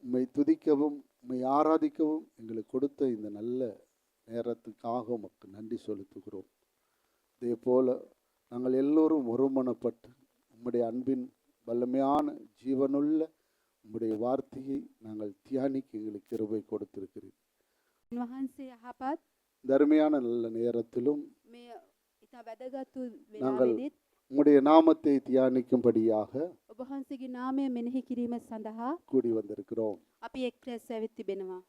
உம்மை துதிக்கவும் உம்மை ஆராதிக்கவும் எங்களுக்கு கொடுத்த இந்த நல்ல நேரத்துக்காக உமக்கு நன்றி செலுத்துகிறோம். இதே போல நாங்கள் எல்லோரும் ஒருமனப்பட்டு உம்முடைய அன்பின் வல்லமையான ஜீவனுள்ள உம்முடைய வார்த்தையை நாங்கள் தியானிக்க எங்களுக்கு கிருபை கொடுத்திருக்கிறீர். වහන්සේ යහපත් தர்மையான நல்ல நேரத்திலும் මේ ඉතා වැදගත් වූ நாங்கள் වෙලාවෙදිත් உம்முடைய நாமத்தை தியானிக்கும்படியாக ඔබ වහන්සේගේ නාමය මෙනෙහි කිරීම සඳහා கூடி வந்திருக்கிறோம். අපි එක් රැස් ඇවිත් තිබෙනවා.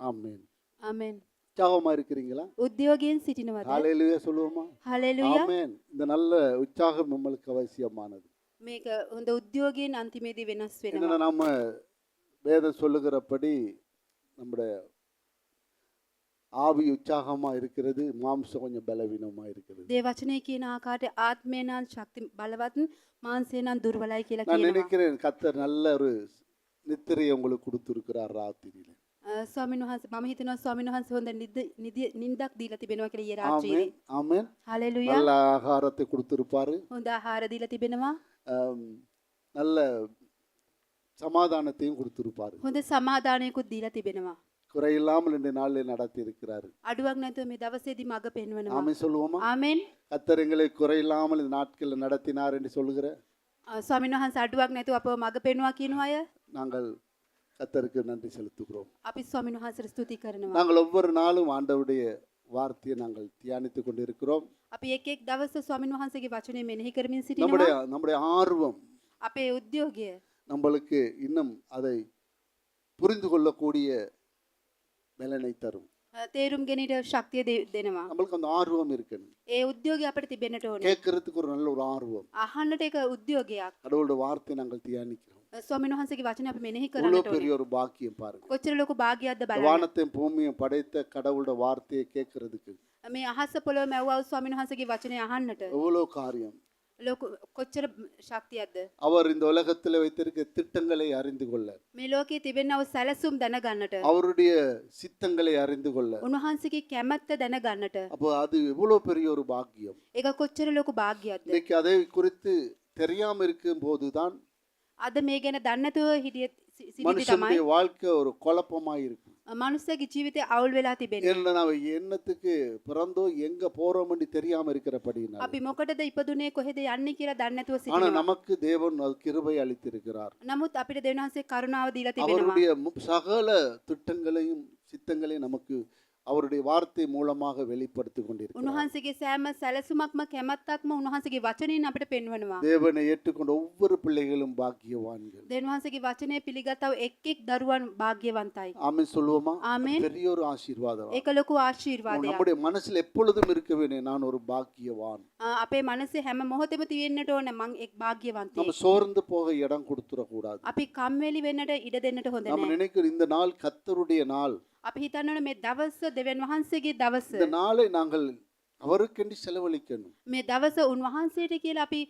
ஆமென். ආමෙන්. உற்சாகமா இருக்கிறீங்களா? උද්‍යෝගයෙන් සිටිනවද? ஹalleluya சொல்லுவோமா? හලෙලුයා. ஆமென். இந்த நல்ல உற்சாகம் நம்மளுக்கு அவசியமானது. මේක හොඳ උද්‍යෝගයෙන් අන්තිමේදී වෙනස් වෙනවා. என்னன்னா நம்ம வேதம் சொல்லுகிறபடி நம்முடைய ஆவி உற்சாகமா இருக்கிறது, மாம்சம் கொஞ்சம் பலவீனமா இருக்கிறது. දේ වචනේ කියන ආකාරයට ආත්මය නම් ශක්ති බලවත් මාංශය නම් දුර්වලයි කියලා நான் කියනවා. நினைக்கிறேன் கர்த்தர் நல்ல ஒரு நித்திரையை உங்களுக்கு கொடுத்திருக்கிறார் ராத்திரியில. ස්වාමීන් වහන්සේ මම හිතනවා ස්වාමීන් වහන්සේ හොඳ නිින්දක් දීලා තිබෙනවා කියලා ඊයේ රාත්‍රියේ. ஆமென் ஆமென். හලෙලුයා. நல்ல ஆகாரத்தை கொடுத்திருப்பாரு, හොඳ ආහාර දීලා තිබෙනවා. நல்ல சமாதானத்தையும் கொடுத்திருப்பாரு. හොඳ සමාදානයකුත් දීලා තිබෙනවා. குறையில்லாமல் இந்த நாளில் நடத்தி இருக்கிறாரு. අඩුවක් නැතුව මේ දවසේදී මඟ පෙන්වනවා. ஆமென் சொல்லுவோமா? ආමෙන්. கர்த்தர் எங்களை குறையில்லாமல் இந்த நாட்களில் நடத்தினார் என்று சொல்லுகிற ස්වාමීන් වහන්සේ අඩුවක් නැතුව අපව මඟ පෙන්වුවා කියනවා අය. நாங்கள் கர்த்தருக்கு நன்றி செலுத்துகிறோம். අපි ස්වාමීන් වහන්සේට ස්තුති කරනවා. நாங்கள் ஒவ்வொரு நாளும் ஆண்டவருடைய வார்த்தையை நாங்கள் தியானித்துக் கொண்டிருக்கிறோம். අපි එක් එක් දවස ස්වාමීන් වහන්සේගේ වචනේ මෙනෙහි කරමින් நம்முடைய සිටිනවා. நம்முடைய ஆர்வம் අපේ උද්‍යෝගය நம்மளுக்கு இன்னும் அதை புரிந்து கொள்ளக்கூடிய பலனை தரும். තේරුම් ගැනීමට ශක්තිය දෙනවා. நம்மளுக்கு அந்த ஆர்வம் இருக்கணும். ඒ උද්‍යෝගය අපිට තිබෙන්නට ඕනේ. கேட்கறதுக்கு ஒரு நல்ல ஒரு ஆர்வம். අහන්නට එක උද්‍යෝගයක්. கடவுளுடைய வார்த்தை நாங்கள் தியானிக்கிறோம். ස්වාමීන් වහන්සේගේ වචනේ අපි මෙනෙහි இவ்வளவு කරන්නට பெரிய ඕනේ. ஒரு பாக்கியம் பாருங்க. කොච්චර ලොකු භාග්‍යයක්ද බලන්න. வானத்தையும் பூமியையும் படைத்த கடவுளுடைய வார்த்தையை கேட்கறதுக்கு මේ අහස පොළොව මැව්වා වූ ස්වාමීන් වහන්සේගේ වචනේ අහන්නට எவ்வளவு காரியம். ලොකු කොච්චර ශක්තියක්ද. அவர் இந்த உலகத்தில் வைத்திருக்க திட்டங்களை அறிந்து கொள்ள, මේ ලෝකයේ තිබෙනා වූ සැලසුම් දැනගන්නට, அவருடைய சித்தங்களை அறிந்து கொள்ள, උන්වහන්සේගේ කැමැත්ත දැනගන්නට, அப்போ அது எவ்வளவு பெரிய ஒரு பாக்கியம். ඒක කොච්චර ලොකු භාග්‍යයක්ද. இன்னைக்கு அதை குறித்து தெரியாம இருக்கும் போதுதான் අද මේ ගැන දන්නේ නැතුව හිටිය සිටිති තමයි மனுஷனுடைய வாழ்க்கை ஒரு குழப்பமாய் இருக்கும். මනුස්සයාගේ ජීවිතය අවුල් වෙලා තිබෙන්නේ. ஏன்னா நாம என்னத்துக்கு பிறந்தோம் எங்க போறோம்னு தெரியாம இருக்கிறபடினா, අපි මොකටද ඉපදුනේ කොහෙද යන්නේ කියලා දන්නේ නැතුව ஆனா සිටිනවා. நமக்கு தேவன் அது கிருபை அளித்திருக்கிறார். නමුත් අපිට දෙවියන් වහන්සේ කරුණාව දීලා තිබෙනවා. அவருடைய சகல திட்டங்களையும் சித்தங்களையும் நமக்கு அவருடைய வார்த்தை மூலமாக வெளிப்படுத்திக் கொண்டிருக்கிறார். උන්වහන්සේගේ සෑම සැලසුමක්ම කැමැත්තක්ම උන්වහන්සේගේ වචනයෙන් අපිට පෙන්වනවා. தேவனை ஏற்றுக்கொண்ட ஒவ்வொரு பிள்ளைகளும் பாக்கியவான்கள். දෙවියන් වහන්සේගේ වචනේ පිළිගත්තා වූ එක් එක් දරුවන් භාග්‍යවන්තයි. ஆமென் சொல்லுவோமா? ආමෙන්. பெரிய ஒரு ஆசீர்வாதம். ඒක ලොකු ආශිර්වාදයක්. நம்முடைய மனசுல எப்பொழுதும் இருக்க வேண்டும், நான் ஒரு பாக்கியவான். අපේ මනසේ හැම මොහොතෙම තියෙන්නට ඕනේ මං එක් நம்ம භාග්‍යවන්තයෙක්. சோர்ந்து போக இடம் கொடுத்துட கூடாது. අපි කම්මැලි වෙන්නට ඉඩ දෙන්නට හොඳ நம்ம නැහැ. நினைக்கிற இந்த நாள் கர்த்தருடைய நாள். අපි හිතන්න ඕනේ මේ දවස දෙවියන් වහන්සේගේ දවස. இந்த நாளை நாங்கள் அவருக்கென்று செலவழிக்கணும். මේ දවස උන්වහන්සේට කියලා අපි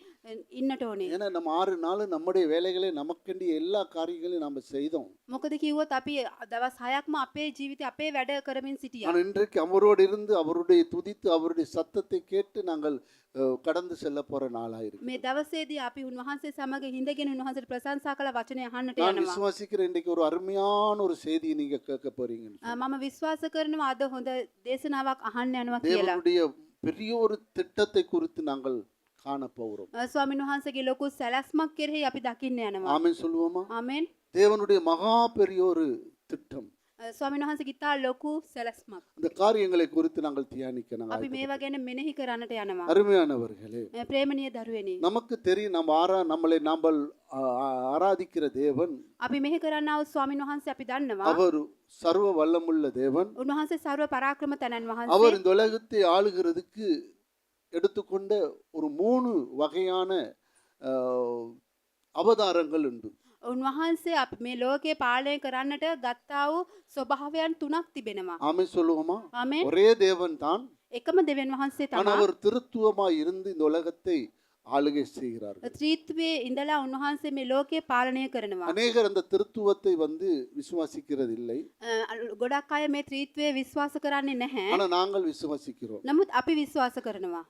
ඉන්නට ඕනේ. ஏன்னா நம்ம 6 நாள் நம்முடைய வேலைகளை நமக்கென்று எல்லா காரியங்களையும் நாம செய்தோம். මොකද කිව්වොත් අපි දවස් 6ක්ම අපේ ජීවිතේ අපේ වැඩ කරමින් සිටියා. ஆனால் இன்றைக்கு அவரோடு இருந்து அவருடைய துதித்து அவருடைய சத்தத்தை கேட்டு நாங்கள் கடந்து செல்ல போற நாளாயிருக்கு. මේ දවසේදී අපි උන්වහන්සේ සමග හිඳගෙන උන්වහන්සේට ප්‍රශංසා කළ වචනය අහන්නට நான் යනවා. விசுவாசிக்கிறேன் இன்றைக்கு ஒரு அருமையான ஒரு செய்தியை நீங்க கேட்க போறீங்க. මම විශ්වාස කරනවා අද හොඳ දේශනාවක් අහන්න යනවා කියලා. தேவனுடைய பெரிய ஒரு திட்டத்தை குறித்து நாங்கள் காண போகிறோம். ස්වාමීන් වහන්සේගේ ලොකු සැලැස්මක් කෙරෙහි අපි දකින්න යනවා. ஆமென் சொல்லுவோமா? ආමෙන්. தேவனுடைய மகா பெரிய ஒரு திட்டம். ස්වාමීන් වහන්සේගේ ඉතා ලොකු සැලැස්මක්. இந்த காரியங்களை குறித்து நாங்கள் தியானிக்க අපි நாங்கள் මේවා ගැන මෙනෙහි කරන්නට යනවා. அருமையானவர்களே, ප්‍රේමණීය දරුවනේ. நமக்கு தெரியும் நம்மளை நாம் ஆராதிக்கிற தேவன் අපි මෙහි කරන්නා වූ ස්වාමීන් වහන්සේ අපි දන්නවා. அவர் சர்வ வல்லமுள்ள தேவன். උන්වහන්සේ ਸਰව පරාක්‍රම තනන් වහන්සේ. அவர் இந்த உலகத்தை ஆளுகிறதுக்கு எடுத்துக்கொண்ட ஒரு 3 வகையான அவதாரங்கள் உண்டு. උන්වහන්සේ අපි මේ ලෝකේ පාලනය කරන්නට ගත්තා වූ ස්වභාවයන් 3ක් තිබෙනවා. ஆமென் சொல்லுவோமா? ආමෙන්. ஒரே தேவன் தான், එකම දෙවියන් වහන්සේ ஆனா තමයි. அவர் திருத்துவமாய் இருந்து இந்த உலகத்தை ஆளுகை செய்கிறார். ත්‍රිත්වයේ ඉඳලා උන්වහන්සේ මේ ලෝකේ පාලනය කරනවා. அநேகர் அந்த திருத்துவத்தை விசுவாசிக்கிறது இல்லை. ගොඩක් අය මේ ත්‍රිත්වයේ විශ්වාස කරන්නේ නැහැ. ஆனா நாங்கள் விசுவாசிக்கிறோம். නමුත් අපි විශ්වාස කරනවා.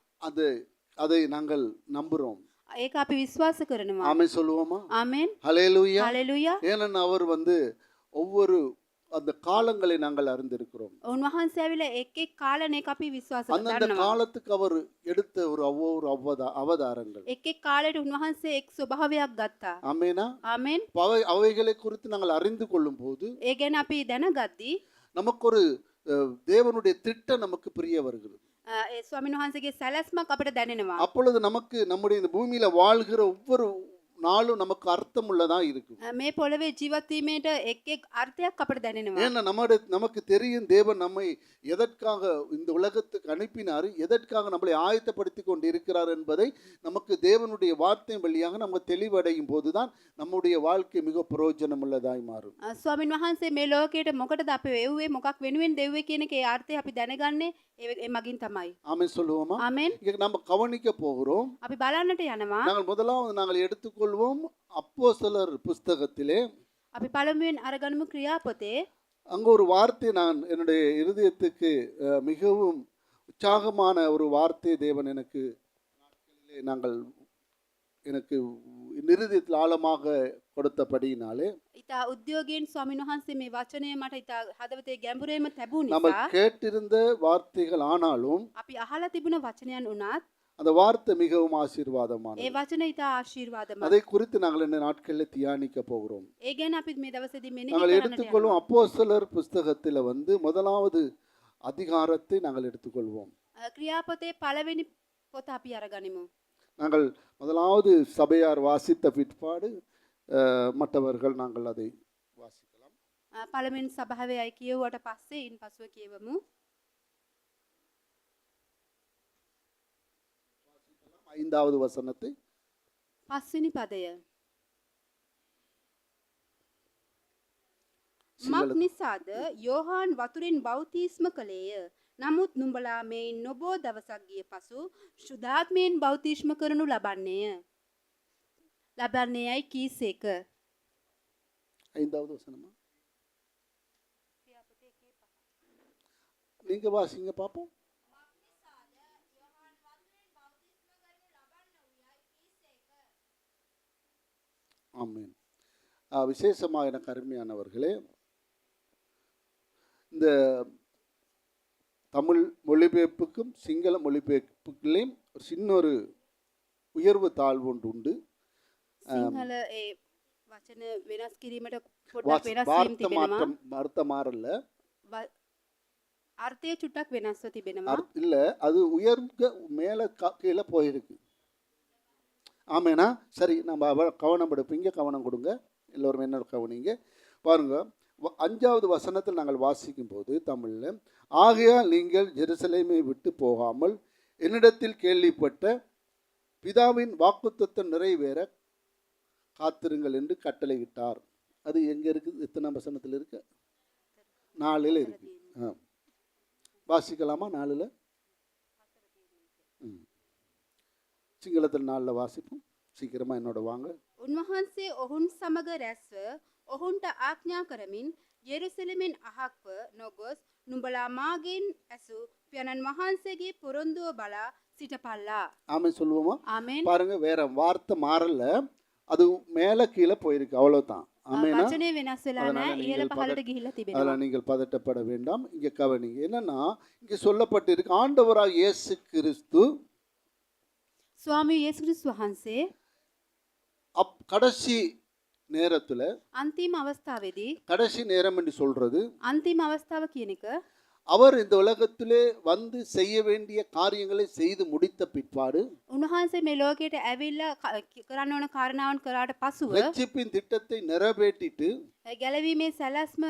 அதை நாங்கள் நம்புறோம். ඒක අපි විශ්වාස කරනවා. ஆமே சொல்லுவோமா? ආමෙන්. ஹல்லேலூயா. හලෙලුයා. ஏன்னா அவர் ஒவ்வொரு அந்த காலங்களை நாங்கள் அறிந்திருக்கிறோம். උන්වහන්සේ ඇවිල්ලා එක් එක් කාලණයක අපි විශ්වාස அந்தந்த කරනවා. காலத்துக்கு அவர் எடுத்த ஒவ்வொரு அவதாரங்கள். එක් එක් කාලයට උන්වහන්සේ එක් ස්වභාවයක් ගත්තා. ஆமேனா? ආමෙන්. அவைகளை குறித்து நாங்கள் அறிந்து கொள்ளும் போது ඒ ගැන අපි දැනගද්දී நமக்கு ஒரு தேவனுடைய திட்டம் நமக்கு புரிய வருகிறது. ඒ ස්වාමීන් වහන්සේගේ සැලැස්මක් අපිට දැනෙනවා. அப்பொழுது நமக்கு நம்முடைய இந்த பூமியில வாழ்கிற ஒவ்வொரு நாளும் நமக்கு அர்த்தம் உள்ளதா இருக்கும். මේ පොළවේ ජීවත් වීමේට එක් එක් අර්ථයක් අපිට දැනෙනවා. ஏன்னா நமக்கு தெரியும் தேவன் நம்மை எதற்காக இந்த உலகத்துக்கு அனுப்பினார், எதற்காக நம்மளை ஆயத்தப்படுத்தி கொண்டு இருக்கிறார் என்பதை நமக்கு தேவனுடைய வார்த்தை வழியாக நம்ம தெளிவடையும் போதுதான் நம்முடைய வாழ்க்கை மிக பிரயோஜனம் உள்ளதாய் மாறும். ස්වාමීන් වහන්සේ මේ ලෝකයට මොකටද අපි එව්වේ, මොකක් වෙනුවෙන් දෙව්වේ කියන එකේ අර්ථය අපි දැනගන්නේ ඒ මගින් තමයි. ஆமென் சொல்லுவோமா? ආමෙන්. இங்க நம்ம கவனிக்க போகிறோம். අපි බලන්නට යනවා. நாங்கள் எடுத்துக்கொள்வோம் அப்போஸ்தலர் புஸ்தகத்திலே. අපි පළමුවෙන් අරගනිමු ක්‍රියාපොතේ. அங்கே ஒரு வார்த்தை நான் என்னுடைய இருதயத்துக்கு மிகவும் உற்சாகமான ஒரு வார்த்தை தேவன் எனக்கு எனக்கு இருதயத்தில் ஆழமாக கொடுத்தபடியினாலே ඉතා උද්‍යෝගයෙන් ස්වාමීන් වහන්සේ මේ වචනය මට ඉතා හදවතේ ගැඹුරේම තැබූ நம்ம නිසා கேட்டிருந்த வார்த்தைகள் ஆனாலும் අපි අහලා තිබුණ වචනයන් උනත් அந்த வார்த்தை மிகவும் ஆசீர்வாதமானது. ඒ වචන ඉතා ආශිර්වාදමත්. அதை குறித்து நாங்கள் இந்த நாட்களில் தியானிக்க போகிறோம். ඒ ගැන අපි මේ දවසේදී මෙනෙහි நாங்கள் කරන්නට எடுத்துக்கொள்வோம் යනවා. அப்போஸ்தலர் புஸ்தகத்தில் முதலாவது அதிகாரத்தை நாங்கள் எடுத்துக்கொள்வோம். ක්‍රියාපොතේ පළවෙනி පොත අපි අරගනිමු. நாங்கள் முதலாவது சபையார் வாசித்த பிற்பாடு மற்றவர்கள் நாங்கள் அதை வாசிக்கலாம். පළවෙනි සභාවේ අය කියවුවට පස්සේ ඉන් පසුව කියවමු. 5வது வசனத்தை. පස්වෙනි පදය. මක් සිංහල නිසාද යෝහාන් වතුරෙන් බෞතිස්ම කළේය. නමුත් නුඹලා මේ නොබෝ දවසක් ගිය පසු ශුද්ධාත්මයෙන් බෞතිස්ම කරනු ලබන්නේයයි කීසේක. 5வது வசனமா? நீங்க வாசிங்க பாப்போம். ஆமென். விசேஷமாக எனக்கு அருமையானவர்களே, இந்த தமிழ் மொழிபெயர்ப்புக்கும் சிங்கள மொழிபெயர்ப்புகளையும் ஒரு சின்ன ஒரு உயர்வு தாழ்வு ஒன்று உண்டு. සිංහල ඒ වචන වෙනස් කිරීමට පොඩ්ඩක් වෙනස් වීම வார்த்தை තිබෙනවා. அர்த்தம் மாறல. අර්ථය චුට්ටක් වෙනස්ව තිබෙනවා. இல்ல, அது உயர்க மேல கீழே போயிருக்கு. ஆமேனா? சரி, நம்ம கவனம் எடுப்பீங்க, கவனம் கொடுங்க எல்லோரும். என்ன கவனிங்க பாருங்க. 5வது வசனத்தில் நாங்கள் வாசிக்கும் போது தமிழில், ஆகையால் நீங்கள் ஜெருசலேமை விட்டு போகாமல் என்னிடத்தில் கேள்விப்பட்ட பிதாவின் வாக்குத்தத்தம் நிறைவேற காத்திருங்கள் என்று கட்டளையிட்டார். அது எங்கே இருக்குது? எத்தனை வசனத்தில் இருக்கு? 4ல் இருக்கு. வாசிக்கலாமா? 4ல் சிங்களத்தில் 4ல் வாசிப்போம். சீக்கிரமா என்னோட வாங்க. උන්වහන්සේ ඔහුන් සමග රැස්ව ඔහුන්ට ආඥා කරමින් යෙරුසලමෙන් අහක්ව නොගොස් නුඹලා මාගෙන් ඇසු පියාණන් වහන්සේගේ පොරොන්දුව බලා සිටපල්ලා. ஆமென் சொல்லுவோமா? ආමෙන්. பாருங்க, வேற வார்த்தை மாறல, அது மேல கீழே போயிருக்கு, அவ்வளவுதான். ஆமெனா? වචනේ වෙනස් වෙලා அதனால නැහැ. நீங்கள் ඉහළ පහළට ගිහිල්ලා තිබෙනවා. அதெல்லாம் நீங்கள் பதட்டப்பட வேண்டாம். இங்க கவனிங்க. என்னன்னா, இங்க சொல்லப்பட்டிருக்கு, ஆண்டவராக இயேசு கிறிஸ்து ස්වාමී යේසුස් වහන්සේ கடைசி நேரத்துல, අන්තිම අවස්ථාවේදී, கடைசி நேரம் என்று சொல்றது, අන්තිම අවස්ථාව කියන එක அவர் இந்த உலகத்திலே வந்து செய்ய வேண்டிய காரியங்களை செய்து முடித்த பிற்பாடு, උන්වහන්සේ මේ ලෝකයට ඇවිල්ලා කරන්න ඕන කාරණාවන් කරාට පසුව ரட்சிப்பின் திட்டத்தை நிறைவேற்றிட்டு ගැලවීමේ සැලැස්ම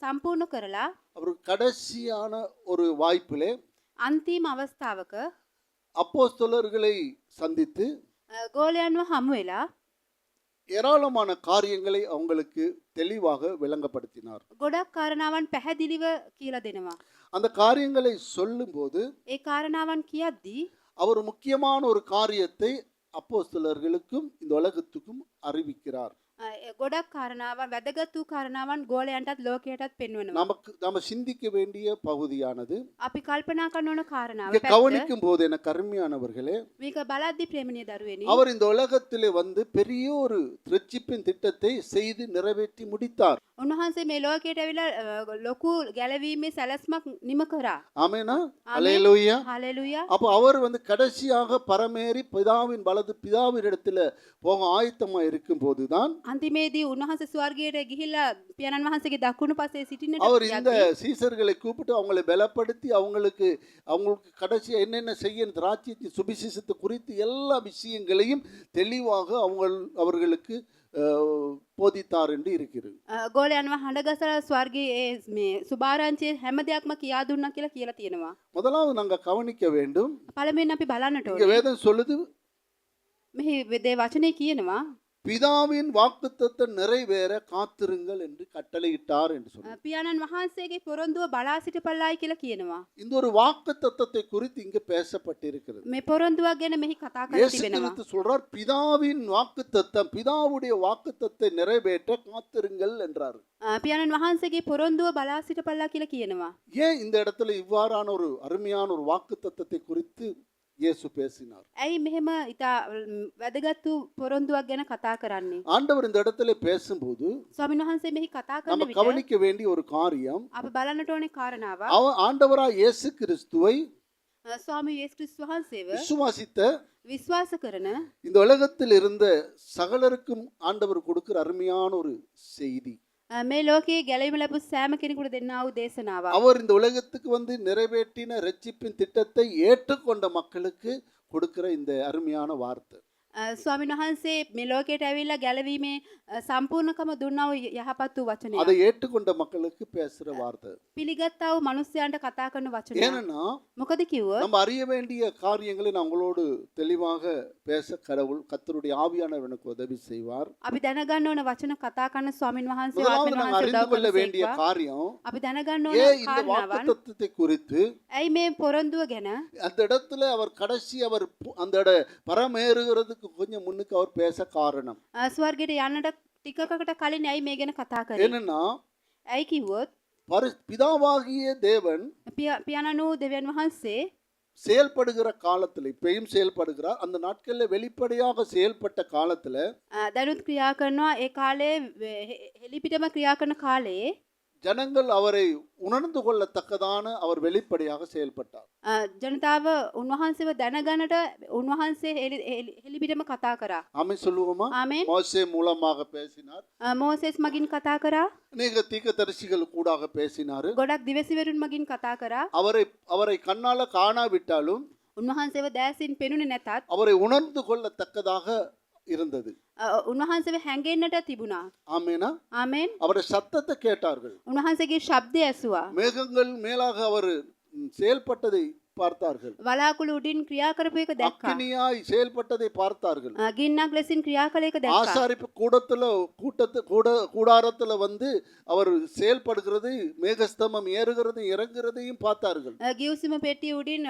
සම්පූර්ණ කරලා அவர் கடைசியான ஒரு வாய்ப்பிலே අන්තිම අවස්ථාවක அப்போஸ்தலர்களை சந்தித்து ගෝලයන්ව හමු වෙලා ஏராளமான காரியங்களை அவங்களுக்கு தெளிவாக விளங்கப்படுத்தினார். ගොඩක් කාරණාවන් පැහැදිලිව කියලා දෙනවා. அந்த காரியங்களை சொல்லும்போது ඒ කාරණාවන් කියද්දී அவர் முக்கியமான ஒரு காரியத்தை அப்போஸ்தலர்களுக்கும் இந்த உலகத்துக்கும் அறிவிக்கிறார். ගොඩක් කාරණාවන් වැදගත් වූ කාරණාවන් ගෝලයන්ටත් ලෝකයටත් පෙන්වනවා. நம்ம சிந்திக்க வேண்டிய பகுதியானது අපි කල්පනා කරන ඕන කාරණාව இங்க පැත්ත கவனிக்கும் போது எனக்கு அருமையானவர்களே, මේක බලද්දි ප්‍රේමණීය දරුවනි அவர் இந்த உலகத்திலே வந்து பெரிய ஒரு ரட்சிப்பின் திட்டத்தை செய்து நிறைவேற்றி முடித்தார். උන්වහන්සේ මේ ලෝකයට ඇවිල්ලා ලොකු ගැලවීමේ සැලැස්මක් නිම කරා. ஆமெனா? அல்லேலூயா. හalleluya. அப்போ அவர் வந்து கடைசியாக பரமேறி பிதாவின் பிதாவின் இடத்துல போக ஆயத்தமா இருக்கும் போதுதான் අන්තිමේදී උන්වහන්සේ ස්වර්ගයට ගිහිල්ලා පියාණන් වහන්සේගේ දකුණු පසේ සිටින්නට அவர் இந்த යද්දී சீசர்களை கூப்பிட்டு அவங்களை பலப்படுத்தி அவங்களுக்கு கடைசியா என்னென்ன செய்ய திராட்சையின் சுவிசேஷத்தை குறித்து எல்லா விஷயங்களையும் தெளிவாக அவர்களுக்கு போதித்தார் என்று இருக்கிறது. ගෝලයන්ව හඬගසලා ස්වර්ගයේ මේ සුභාරංචියේ හැම දෙයක්ම කියා දුන්නා කියලා තියෙනවා. முதலாவது நாங்க கவனிக்க வேண்டும். පළමුවෙන් අපි බලන්නට இங்க ඕනේ. வேதம் சொல்லுது, මෙහි දේ වචනේ කියනවා பிதாவின் வாக்குத்தத்தை நிறைவேற காத்திருங்கள் என்று கட்டளையிட்டார் என்று சொல்லுது. පියාණන් වහන්සේගේ පොරොන්දුව බලා සිටපල්ලායි කියලා කියනවා. இந்த ஒரு வாக்குத்தத்தத்தை குறித்து இங்க பேசப்பட்டிருக்கிறது. මේ පොරොන්දුවක් ගැන මෙහි කතා කරලා இயேசு තිබෙනවා. கிறிஸ்து சொல்றார், பிதாவின் வாக்குத்தத்தம், பிதாவுடைய வாக்குத்தத்தை நிறைவேற்ற காத்திருங்கள் என்றார். පියාණන් වහන්සේගේ පොරොන්දුව බලා සිටපල්ලා කියලා කියනවා. ஏன் இந்த இடத்துல இவ்வாறான ஒரு அருமையான ஒரு வாக்குத்தத்தத்தை குறித்து இயேசு பேசினார்? ඇයි මෙහෙම ඉතා වැදගත් වූ පොරොන්දුවක් ගැන කතා කරන්නේ? ஆண்டவர் இந்த இடத்துல பேசும்போது ස්වාමීන් වහන්සේ මෙහි කතා කරන நம்ம විට கவனிக்க வேண்டிய ஒரு காரியம், අපි බලන්නට ඕනේ කාරණාව ஆண்டவராய் இயேசு கிறிஸ்துவை ස්වාමී යේසුස් ක්‍රිස්තුස් වහන්සේව விசுவாசித்த විශ්වාස කරන இந்த உலகத்தில் இருந்த சகலருக்கும் ஆண்டவர் கொடுக்கிற அருமையான ஒரு செய்தி. මේ ලෝකයේ ගැලවීම ලැබු සෑම කෙනෙකුට දෙන්නා වූ දේශනාවක්. அவர் இந்த உலகத்துக்கு வந்து நிறைவேற்றின ரட்சிப்பின் திட்டத்தை ஏற்றுக்கொண்ட மக்களுக்கு கொடுக்கிற இந்த அருமையான வார்த்தை. ස්වාමීන් වහන්සේ මේ ලෝකයට ඇවිල්ලා ගැලවීමේ සම්පූර්ණකම දුන්නා වූ යහපත් වූ වචනය. அதை ஏற்றுக்கொண்ட மக்களுக்கு பேசுற வார்த்தை. පිළිගත්තා වූ මිනිස්යාන්ට කතා කරන වචනය. ஏன்னா මොකද කිව්වොත් நம்ம அறிய வேண்டிய காரியங்களை நான் உங்களோடு தெளிவாக பேச கர்த்தருடைய ஆவியானவர் எனக்கு உதவி செய்வார். අපි දැනගන්න ඕන වචන කතා කරන ස්වාමීන් වහන්සේ முதலாவது ආත්මන நாங்கள் වහන්සේ அறிந்து උදව් கொள்ள කරන வேண்டிய සේක්වා. காரியம், අපි දැනගන්න ஏன் ඕන இந்த කාරණාවන් வாக்குத்தத்தத்தை குறித்து ඇයි මේ පොරොන්දුව ගැන அந்த இடத்துல அவர் கடைசி அவர் அந்த பரமேறுகிறதுக்கு கொஞ்சம் முன்னுக்கு அவர் பேச காரணம் ස්වර්ගයට යන්නට ටිකකට කලින් ඇයි මේ ගැන කතා කරේ? என்னன்னா, ඇයි කිව්වොත් பிதாவாகிய தேவன் පියාණන් වූ දෙවියන් වහන්සේ செயல்படுகிற காலத்துல, இப்பயும் செயல்படுகிறார், அந்த நாட்கள்ல வெளிப்படையாக செயல்பட்ட காலத்துல දැනුත් ක්‍රියා කරනවා. ඒ කාලේ හෙලිපිටම ක්‍රියා කරන කාලේ ஜனங்கள் அவரை உணர்ந்து கொள்ளத்தக்கதான அவர் வெளிப்படையாக செயல்பட்டார். ජනතාව උන්වහන්සේව දැනගන්නට උන්වහන්සේ හෙලිපිටම කතා කරා. ஆமென் சொல்லுவோமா? ආමේන්. மோசே மூலமாக பேசினார், මෝසෙස් මගින් කතා කරා. அநேக தீர்க்கதரிசிகள் கூடாக பேசினார். ගොඩක් දිවසිවරුන් මගින් කතා කරා. அவரை கண்ணால காணாவிட்டாலும் උන්වහන්සේව දැසින් පෙනුනේ නැතත් அவரை உணர்ந்து கொள்ளத்தக்கதாக இருந்தது. උන්වහන්සේව හැංගෙන්නට තිබුණා. ஆமெனா? ආමේන්. அவருடைய சத்தத்தை கேட்டார்கள். උන්වහන්සේගේ ශබ්දය ඇසුවා. மேகங்கள் மேலாக அவர் செயல்பட்டதை பார்த்தார்கள். වලාකුළු උඩින් ක්‍රියා කරපු එක දැක්කා. அக்கினியாய் செயல்பட்டதை பார்த்தார்கள். ගින්නක් ලෙසින් ක්‍රියා කළ එක දැක්කා. ஆசாரிப்பு கூடாரத்துல வந்து அவர் செயல்படுகிறது, மேகஸ்தம்பம் ஏறுகிறது இறங்குறதையும் பார்த்தார்கள். ගිවිසුම පෙට්ටිය උඩින්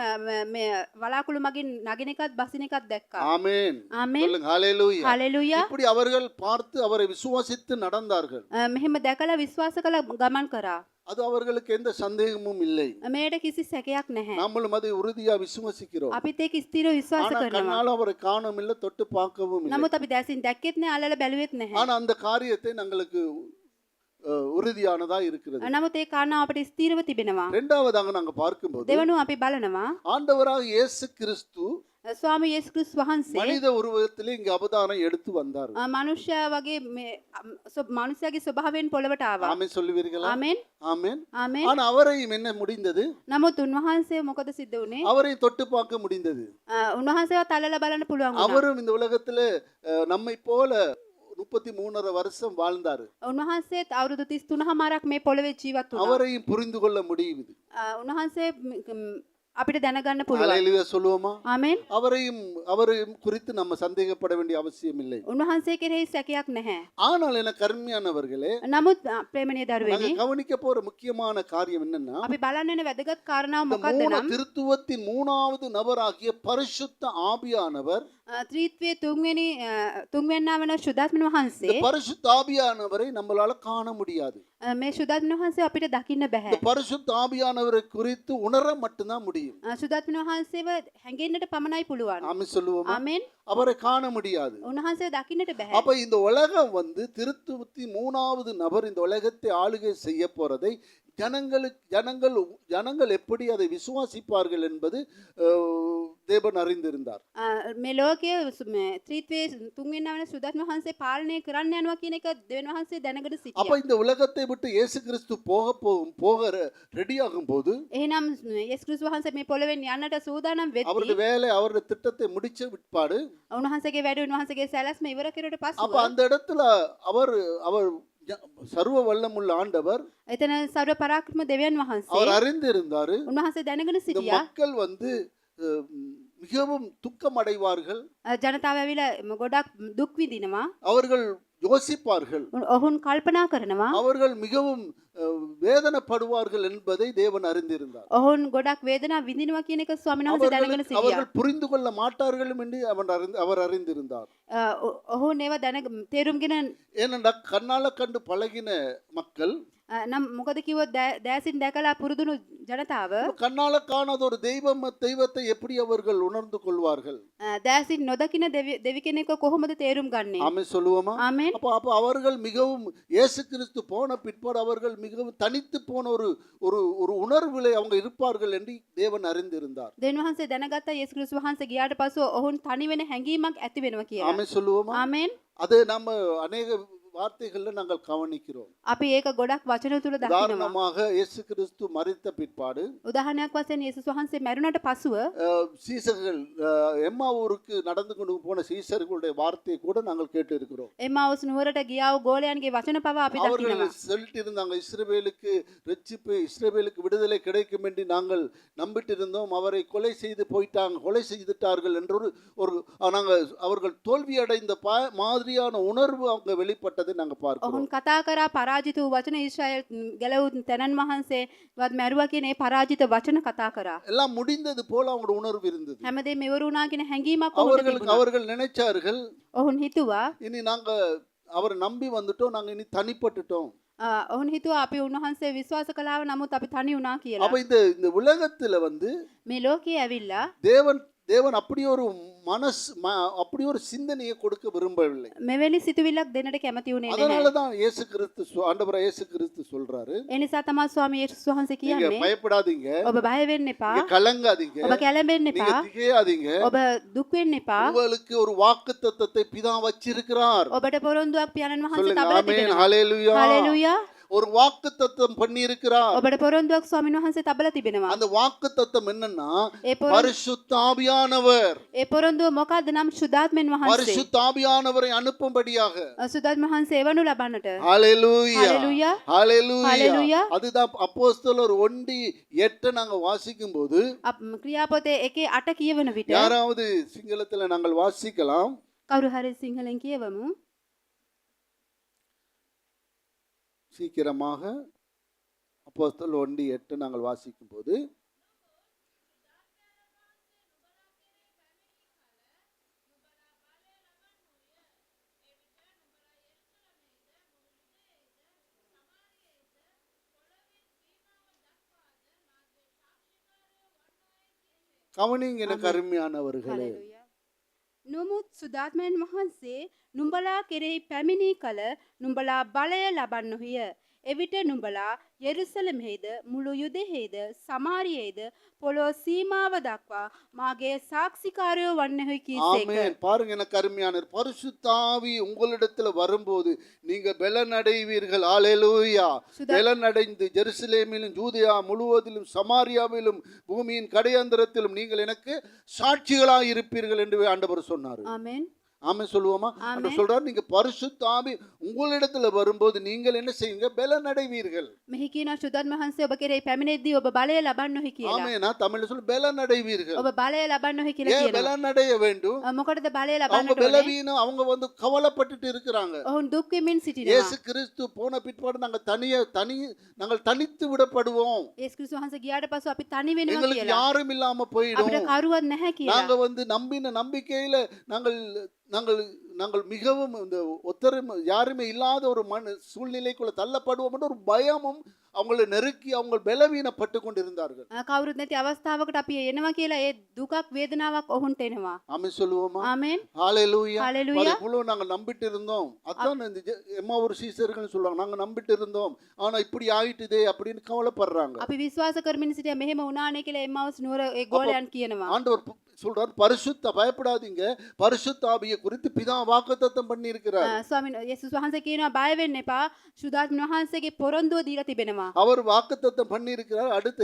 මේ වලාකුළු මගින් නගින එකත් බසින එකත් දැක්කා. ஆமென். ආමේන්. சொல்லுங்க ஹalleluya. හalleluya. இப்படி அவர்கள் பார்த்து அவரை விசுவாசித்து நடந்தார்கள். මෙහෙම දැකලා විශ්වාස කළ ගමන් කරා. அது அவர்களுக்கு எந்த சந்தேகமும் இல்லை. මේට කිසි සැකයක් නැහැ. நம்மளும் அதை உறுதியா விசுவாசிக்கிறோம். අපිත් ඒක ස්ථිරව විශ්වාස ஆனா කරනවා. கண்ணால அவரை காணவும் இல்லை, தொட்டு பார்க்கவும் இல்லை. නමුත් අපි දැසින් දැක්කෙත් නැහැ, අල්ලලා බැලුවෙත් නැහැ. ஆனா அந்த காரியத்தை எங்களுக்கு உறுதியானதா இருக்கிறது. නමුත් ඒ කාරණාව අපිට ස්ථිරව තිබෙනවා. இரண்டாவதாக நாங்க பார்க்கும்போது දෙවනුව අපි බලනවා ஆண்டவராக இயேசு கிறிஸ்து ස්වාමී යේසුස් ක්‍රිස්තුස් වහන්සේ மனித உருவத்திலே இங்க அவதாரம் எடுத்து வந்தார். මනුෂ්‍යයා වගේ මේ මනුෂ්‍යයාගේ ස්වභාවයෙන් පොළවට ආවා. ஆமென் சொல்லுவீர்களா? ආමෙන්. ஆமென். ආමෙන්. ஆனா அவரையும் என்ன முடிந்தது? නමුත් උන්වහන්සේ මොකද සිද්ධ වුනේ? அவரையும் தொட்டு பார்க்க முடிந்தது. උන්වහන්සේව තලලා බලන්න පුළුවන් වුණා. அவரும் இந்த உலகத்துல நம்மை போல 33.5 வருஷம் வாழ்ந்தாரு. උන්වහන්සේත් අවුරුදු 33මාරක් මේ පොළවේ ජීවත් වුණා. அவரையும் புரிந்து கொள்ள முடியுது. උන්වහන්සේ අපිට දැනගන්න පුළුවන්. ஹalleluya சொல்லுவோமா? ආමෙන්. அவரையும் குறித்து நம்ம சந்தேகப்பட வேண்டிய அவசியம் இல்லை. උන්වහන්සේ කෙරෙහි සැකයක් නැහැ. ஆனால் என கருமையானவர்களே, නමුත් ප්‍රේමණීය දරුවනේ, நாங்க கவனிக்க போற முக்கியமான காரியம் என்னன்னா, අපි බලන්න යන වැදගත් කාරණාව இந்த මොකක්ද නම් திருத்துவத்தின் மூணாவது நபராகிய பரிசுத்த ஆவியானவர் ත්‍රීත්වයේ තුන්වෙන්නා වන ශුද්ධාත්මන இந்த වහන්සේ பரிசுத்த ஆவியானவரை நம்மளால காண முடியாது. මේ ශුද්ධාත්මන වහන්සේ අපිට දකින්න බෑ. இந்த பரிசுத்த ஆவியானவரை குறித்து உணர மட்டும்தான் முடியும். ශුද්ධාත්මන වහන්සේව හැඟෙන්නට පමණයි පුළුවන්. ஆமென் சொல்லுவோமா? ආමෙන්. அவரை காண முடியாது. උන්වහන්සේව දකින්නට බෑ. அப்ப இந்த உலகம் வந்து திருத்துவத்தி மூணாவது நபர் இந்த உலகத்தை ஆளுகை செய்ய போறதை ஜனங்கள் எப்படி அதை விசுவாசிப்பார்கள் என்பது தேவன் அறிந்திருந்தார். මේ ලෝකයේ ත්‍රීත්වයේ තුන්වෙන්නා වන ශුද්ධාත්මන වහන්සේ පාලනය කරන්න යනවා කියන එක දෙවියන් වහන්සේ දැනගෙන அப்ப සිටියා. இந்த உலகத்தை விட்டு இயேசு கிறிஸ்து போக ரெடி ஆகும் போது එහෙනම් යේසුස් ක්‍රිස්තුස් වහන්සේ මේ පොළවෙන් යන්නට සූදානම් அவருடைய වෙද්දී வேலை அவருடைய திட்டத்தை முடிச்ச விட்பாடு උන්වහන්සේගේ වැඩ උන්වහන්සේගේ සැලැස්ම ඉවර කෙරුවට அப்ப පසුව அந்த இடத்துல அவர் சர்வ வல்லமுள்ள ஆண்டவர் එතන සර්ව පරාක්‍රම දෙවියන් වහන්සේ அவர் அறிந்திருந்தாரு. උන්වහන්සේ දැනගෙන இந்த සිටියා. மக்கள் வந்து மிகவும் துக்கம் அடைவார்கள், ජනතාව ඇවිල්ලා ගොඩක් දුක් විඳිනවා. அவர்கள் யோசிப்பார்கள், ඔවුන් කල්පනා කරනවා. அவர்கள் மிகவும் வேதனைப்படுவார்கள் என்பதை தேவன் அறிந்திருந்தார். ඔවුන් ගොඩක් වේදනා විඳිනවා කියන එක ස්වාමීන් වහන්සේ දැනගෙන සිටියා. அவர்கள் புரிந்து கொள்ள மாட்டார்களும் என்று அவர் அறிந்திருந்தார். ඔවුන් ඒවා තේරුම්ගෙන ஏனென்றா கண்ணால கண்டு பழகின மக்கள் නම් මොකද කිව්වොත් දෑසින් දැකලා පුරුදුණු ජනතාව கண்ணால காணாத ஒரு தெய்வத்தை எப்படி அவர்கள் உணர்ந்து கொள்வார்கள்? දෑසින් නොදකින දෙවි කෙනෙක්ව කොහොමද තේරුම් ගන්නේ? ஆமென் சொல்லுவோமா? ආමෙන්. அப்ப அவர்கள் மிகவும் இயேசு கிறிஸ்து போன பிற்பாடு அவர்கள் மிகவும் தனித்து போன ஒரு உணர்விலே அவங்க இருப்பார்கள் என்று தேவன் அறிந்திருந்தார். දෙවියන් වහන්සේ දැනගත්තා යේසුස් ක්‍රිස්තුස් වහන්සේ ගියාට පස්සෙ ඔවුන් තනි වෙන හැඟීමක් ඇති වෙනවා කියලා. ஆமென் சொல்லுவோமா? ආමෙන්. அது நம்ம அநேக வார்த்தைகள்ல நாங்கள் கவனிக்கிறோம். අපි ඒක ගොඩක් වචන තුල දකිනවා. உதாரணமாக இயேசு கிறிஸ்து மரித்த பிற்பாடு උදාහරණයක් වශයෙන් යේසුස් වහන්සේ මැරුණට පසුව சீசர்கள் எம்மாவூருக்கு நடந்து கொண்டு போன சீசர்களுடைய வார்த்தையை கூட நாங்கள் கேட்டு இருக்கிறோம். එම්මාවුස් නුවරට ගියා වූ ගෝලයන්ගේ වචන පවා අපි அவர்கள் දකිනවා. சொல்லிட்டு இருந்தாங்க, இஸ்ரவேலுக்கு ரட்சிப்பு, இஸ்ரவேலுக்கு விடுதலை கிடைக்கும் என்று நாங்கள் நம்பிட்டு இருந்தோம், அவரை கொலை செய்துட்டார்கள் என்ற ஒரு நாங்கள் அவர்கள் தோல்வி அடைந்த மாதிரியான உணர்வு அவங்க வெளிப்பட்டதை நாங்கள் பார்க்கிறோம். ඔවුන් කතා කරා පරාජිත වූ වචන ඊශ්‍රායෙල් ගැලවූ තැනන් වහන්සේ වත් මැරුවා කියන ඒ පරාජිත වචන කතා කරා. எல்லாம் முடிந்தது போல அவங்களோட உணர்வு இருந்தது. හැමදේම ඉවර වුණා කියන හැඟීමක් ඔවුන්ට තිබුණා. அவர்கள் நினைச்சார்கள், ඔවුන් හිතුවා இனி நாங்க அவரை நம்பி வந்துட்டோம், நாங்க இனி தனிப்பட்டுட்டோம். ඔවුන් හිතුවා අපි උන්වහන්සේ විශ්වාස කළාව නමුත් අපි තනි වුණා කියලා. அப்ப இந்த உலகத்துல வந்து මේ ලෝකයේ ඇවිල්ලා தேவன் அப்படி ஒரு சிந்தனையை கொடுக்க விரும்பவில்லை. මෙවැනි සිතුවිල්ලක් දෙන්නට කැමති වුණේ නැහැ. அதனாலதான் ஆண்டவராகிய இயேசு கிறிஸ்து சொல்றாரு, ඒ නිසා තමයි ස්වාමී යේසුස් වහන්සේ நீங்க කියන්නේ பயப்படாதீங்க, ඔබ බය වෙන්න එපා. நீங்க கலங்காதீங்க, ඔබ කැළඹෙන්න நீங்க එපා. திகையாதீங்க. ඔබ දුක් වෙන්න එපා. உங்களுக்கு ஒரு வாக்குத்தத்தத்தை பிதா வச்சிருக்கிறார். ඔබට පොරොන්දුවක් පියාණන් වහන්සේ சொல்லுங்க තබලා ஆமென், තිබෙනවා. ஹalleluya. හalleluya. ஒரு வாக்குத்தத்தம் பண்ணி இருக்கிறார். ඔබට පොරොන්දුවක් ස්වාමීන් වහන්සේ තබලා තිබෙනවා. அந்த வாக்குத்தத்தம் என்னன்னா ඒ பரிசுத்த ஆவியானவர், පොරොන්දුව මොකද්ද නම් ශුද්ධාත්මෙන් වහන්සේ. பரிசுத்த ஆவியானவரை அனுப்பும்படியாக. ශුද්ධාත්ම වහන්සේ එවනු ලබන්නට. ஹalleluya, ஹalleluya. ஹalleluya. ஹalleluya. அதுதான் அப்போஸ்தலர் 1:8 நாங்க வாசிக்கும் போது ක්‍රියාපොතේ 1:8 කියවන විට யாராவது சிங்களத்துல நாங்கள் வாசிக்கலாம். කවුරු හරි සිංහලෙන් කියවමු. சீக்கிரமாக அப்போஸ்தலர் 1:8 நாங்கள் வாசிக்கும் போது கவனிங்க எனக்கு அருமையானவர்களே. හalleluya. නමුත් සුදාත්මයන් වහන්සේ නුඹලා කෙරෙහි පැමිණි කල නුඹලා බලය ලබන්නොහිය. එවිට නුඹලා යෙරුසලමෙහිද මුළු යුදෙහිද සමාරියේද පොළොව සීමාව දක්වා මාගේ சாட்சிக்காரයෝ වන්නේහොයි කීසේක. ஆமென். பாருங்க எனக்கு அருமையான பரிசுத்த ஆவி உங்களிடத்துல வரும்போது நீங்க பலன் அடைவீர்கள். ஹalleluya. பலன் அடைந்து ஜெருசலேமிலும் யூதேயா முழுவதிலும் சமாரியாவிலும் பூமியின் கடையாந்தரத்திலும் நீங்கள் எனக்கு சாட்சிகளாய் இருப்பீர்கள் என்று ஆண்டவர் சொன்னார். ආමෙන්. ஆமென் சொல்லுவோமா? ஆண்டவர் சொல்றார், நீங்க பரிசுத்த ஆவி உங்களிடத்துல வரும்போது நீங்கள் என்ன செய்வீங்க? பலன் அடைவீர்கள். මෙහි කියනවා ශුද්ධාත්ම වහන්සේ ඔබ කෙරෙහි පැමිණෙද්දී ඔබ බලය ලබන්නොහි කියලා. ஆமெனா? தமிழ்ல சொல்லு, பலன் அடைவீர்கள். ඔබ බලය ලබන්නොහි කියලා ஏன் කියනවා. பலன் அடைய வேண்டும்? මොකටද බලය அவங்க ලබන්නට ඕනේ? பலவீனம், அவங்க கவலைப்பட்டுட்டு இருக்கிறாங்க. ඔවුන් දුක් වෙමින් සිටිනවා. இயேசு கிறிஸ்து போன பிற்பாடு நாங்கள் தனித்து விடப்படுவோம். යේසුස් ක්‍රිස්තුස් වහන්සේ ගියාට පසු අපි තනි වෙනවා எங்களுக்கு කියලා. யாரும் இல்லாம போயிடும். අපිට කරුවත් නැහැ කියලා. நாங்க நம்பின நம்பிக்கையில நாங்கள் நாங்கள் நாங்கள் மிகவும் இந்த ஒத்தரும் யாருமே இல்லாத ஒரு சூழ்நிலைக்குள்ள தள்ளப்படுவோம் என்ற ஒரு பயமும் அவங்களை நெருக்கி அவங்க பலவீனப்பட்டு கொண்டிருந்தார்கள். කවුරුත් නැති අවස්ථාවකට අපි එනවා කියලා ඒ දුකක් වේදනාවක් ඔවුන්ට එනවා. ஆமென் சொல்லுவோமா? ආමෙන්. ஹalleluya. ஹalleluya. இவ்வளவு நாங்க நம்பிட்டு இருந்தோம். அதான் இந்த எம்மாவூர் சீசர்கள் சொல்றாங்க, நாங்க நம்பிட்டு இருந்தோம் ஆனா இப்படி ஆயிட்டுதே அப்படின்னு கவலைப்படுறாங்க. අපි විශ්වාස කරමින් සිටියා මෙහෙම වුණානේ කියලා එම්මාවුස් නුවර ඒ ගෝලයන් කියනවා. ஆண்டவர் சொல்றார், பயப்படாதீங்க, பரிசுத்த ஆவியை குறித்து பிதா வாக்குத்தத்தம் பண்ணி இருக்கிறார். ස්වාමීන් යේසුස් වහන්සේ කියනවා බය වෙන්න එපා. ශුද්ධාත්ම වහන්සේගේ පොරොන්දුව දීලා තිබෙනවා. அவர் வாக்குத்தத்தம் பண்ணி இருக்கிறார். அடுத்து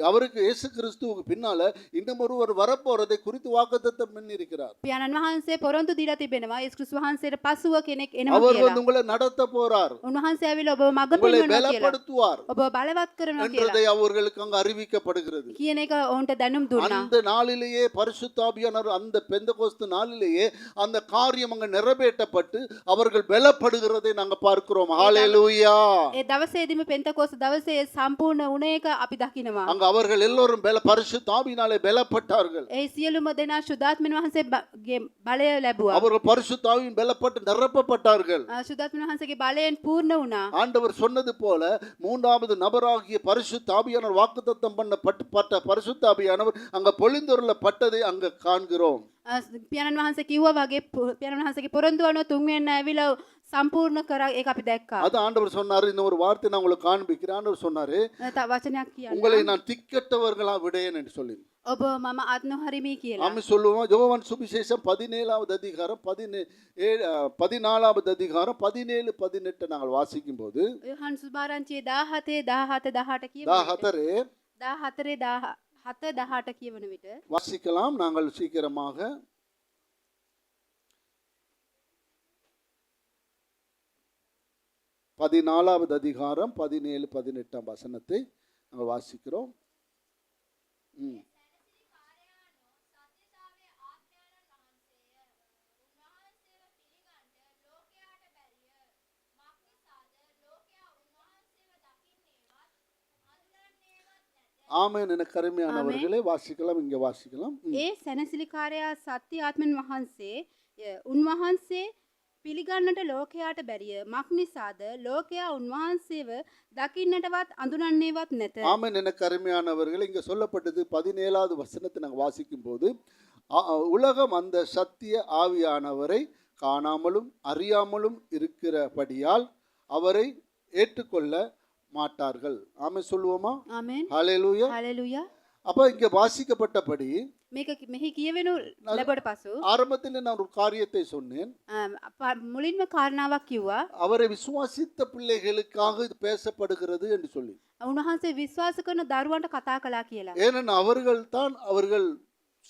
அவருக்கு இயேசு கிறிஸ்துவுக்கு பின்னால இன்னும் ஒருவர் வரப்போறதை குறித்து வாக்குத்தத்தம் பண்ணி இருக்கிறார். පියාණන් වහන්සේ පොරොන්දු දීලා තිබෙනවා. යේසුස් ක්‍රිස්තුස් වහන්සේට පසුව කෙනෙක් එනවා அவர் කියලා. உங்களை நடத்த போறார். උන්වහන්සේ ආවිල ඔබව මඟ உங்களை පෙන්වනවා කියලා. பலப்படுத்துவார் ඔබව බලවත් කරනවා කියලා. என்றதை அவர்களுக்கு அங்கு அறிவிக்கப்படுகிறது. කියන එක ඔවුන්ට දැනුම් දුන්නා. அந்த நாளிலேயே பரிசுத்த ஆவியானவர் அந்த பெந்தகோஸ்து நாளிலேயே அந்த காரியம் அங்க நிறைவேற்றப்பட்டு அவர்கள் பலப்படுகிறதை நாங்க பார்க்கிறோம். ஹalleluya. ඒ දවසේදීම පෙන්තකොස්ත දවසේ සම්පූර්ණ වුණ එක අපි දකිනවා. அங்க அவர்கள் எல்லோரும் பரிசுத்த ஆவியினாலே பலப்பட்டார்கள். ඒ සියලුම දෙනා ශුද්ධාත්ම වහන්සේගේ බලය ලැබුවා. அவர்கள் பரிசுத்த ஆவியின் பலப்பட்டு நிரப்பப்பட்டார்கள். ශුද්ධාත්ම වහන්සේගේ බලයෙන් பூர்ණ වුණා. ஆண்டவர் சொன்னது போல மூன்றாவது நபராகிய பரிசுத்த ஆவியானவர் வாக்குத்தத்தம் பண்ணப்பட்ட பரிசுத்த ஆவியானவர் அங்க பொழிந்தொருளப்பட்டதை அங்க காண்கிறோம். පියාණන් වහන්සේ කිව්වා වගේ පියාණන් වහන්සේගේ පොරොන්දුව අනුව තුන්වෙනි ඇවිල්ලා සම්පූර්ණ කරා ඒක අපි දැක්කා. அது ஆண்டவர் சொன்னாரு. இந்த ஒரு வார்த்தை நான் உங்களுக்கு காண்பிக்கிறேன். ஆண்டவர் சொன்னாரு, වචනයක් කියන්න. உங்களை நான் திக்கற்றவர்களா விடேன் என்று சொல்லி. ඔබ මම ආත්මහරිමි කියලා. ஆமென் சொல்லுவோம். யோவான் சுவிசேஷம் 17வது அதிகாரம் 14வது அதிகாரம் 17 18 நாங்கள் வாசிக்கும் போது යොහන් සුභාරංචියේ 17 17 18 කියවන 17 7 18 කියවන විට வாசிக்கலாம். நாங்கள் சீக்கிரமாக 14வது அதிகாரம் 17 18 வசனத்தை நாங்கள் வாசிக்கிறோம். ஆமென். என கருமையானவர்களே, வாசிக்கலாம். இங்க வாசிக்கலாம். ඒ සැනසිලිකාරයා සත්‍ය ආත්මන් වහන්සේ උන්වහන්සේ පිළිගන්නට ලෝකයාට බැරිය. මක් නිසාද ලෝකයා උන්වහන්සේව දකින්නටවත් අඳුනන්නේවත් නැත. ஆமென். என கருமையானவர்களே, இங்க சொல்லப்பட்டது 17வது வசனத்தை நாங்கள் வாசிக்கும் போது உலகம் அந்த சத்திய ஆவியானவரை காணாமலும் அறியாமலும் இருக்கிறபடியால் அவரை ஏற்றுக்கொள்ள மாட்டார்கள். ஆமென் சொல்லுவோமா? ආමෙන්. ஹalleluya. හලෙලුයා. அப்ப இங்க வாசிக்கப்பட்டபடி මේක මෙහි කියවෙනු ලැබුවට පසු ஆரம்பத்தில் நான் ஒரு காரியத்தை சொன்னேன். මුලින්ම කාරණාවක් කිව්වා. அவரை விசுவாசித்த பிள்ளைகளுக்காக இது பேசப்படுகிறது என்று சொல்லி. උන්වහන්සේ විශ්වාස කරන දරුවන්ට කතා කළා කියලා. ஏனென்றால் அவர்கள்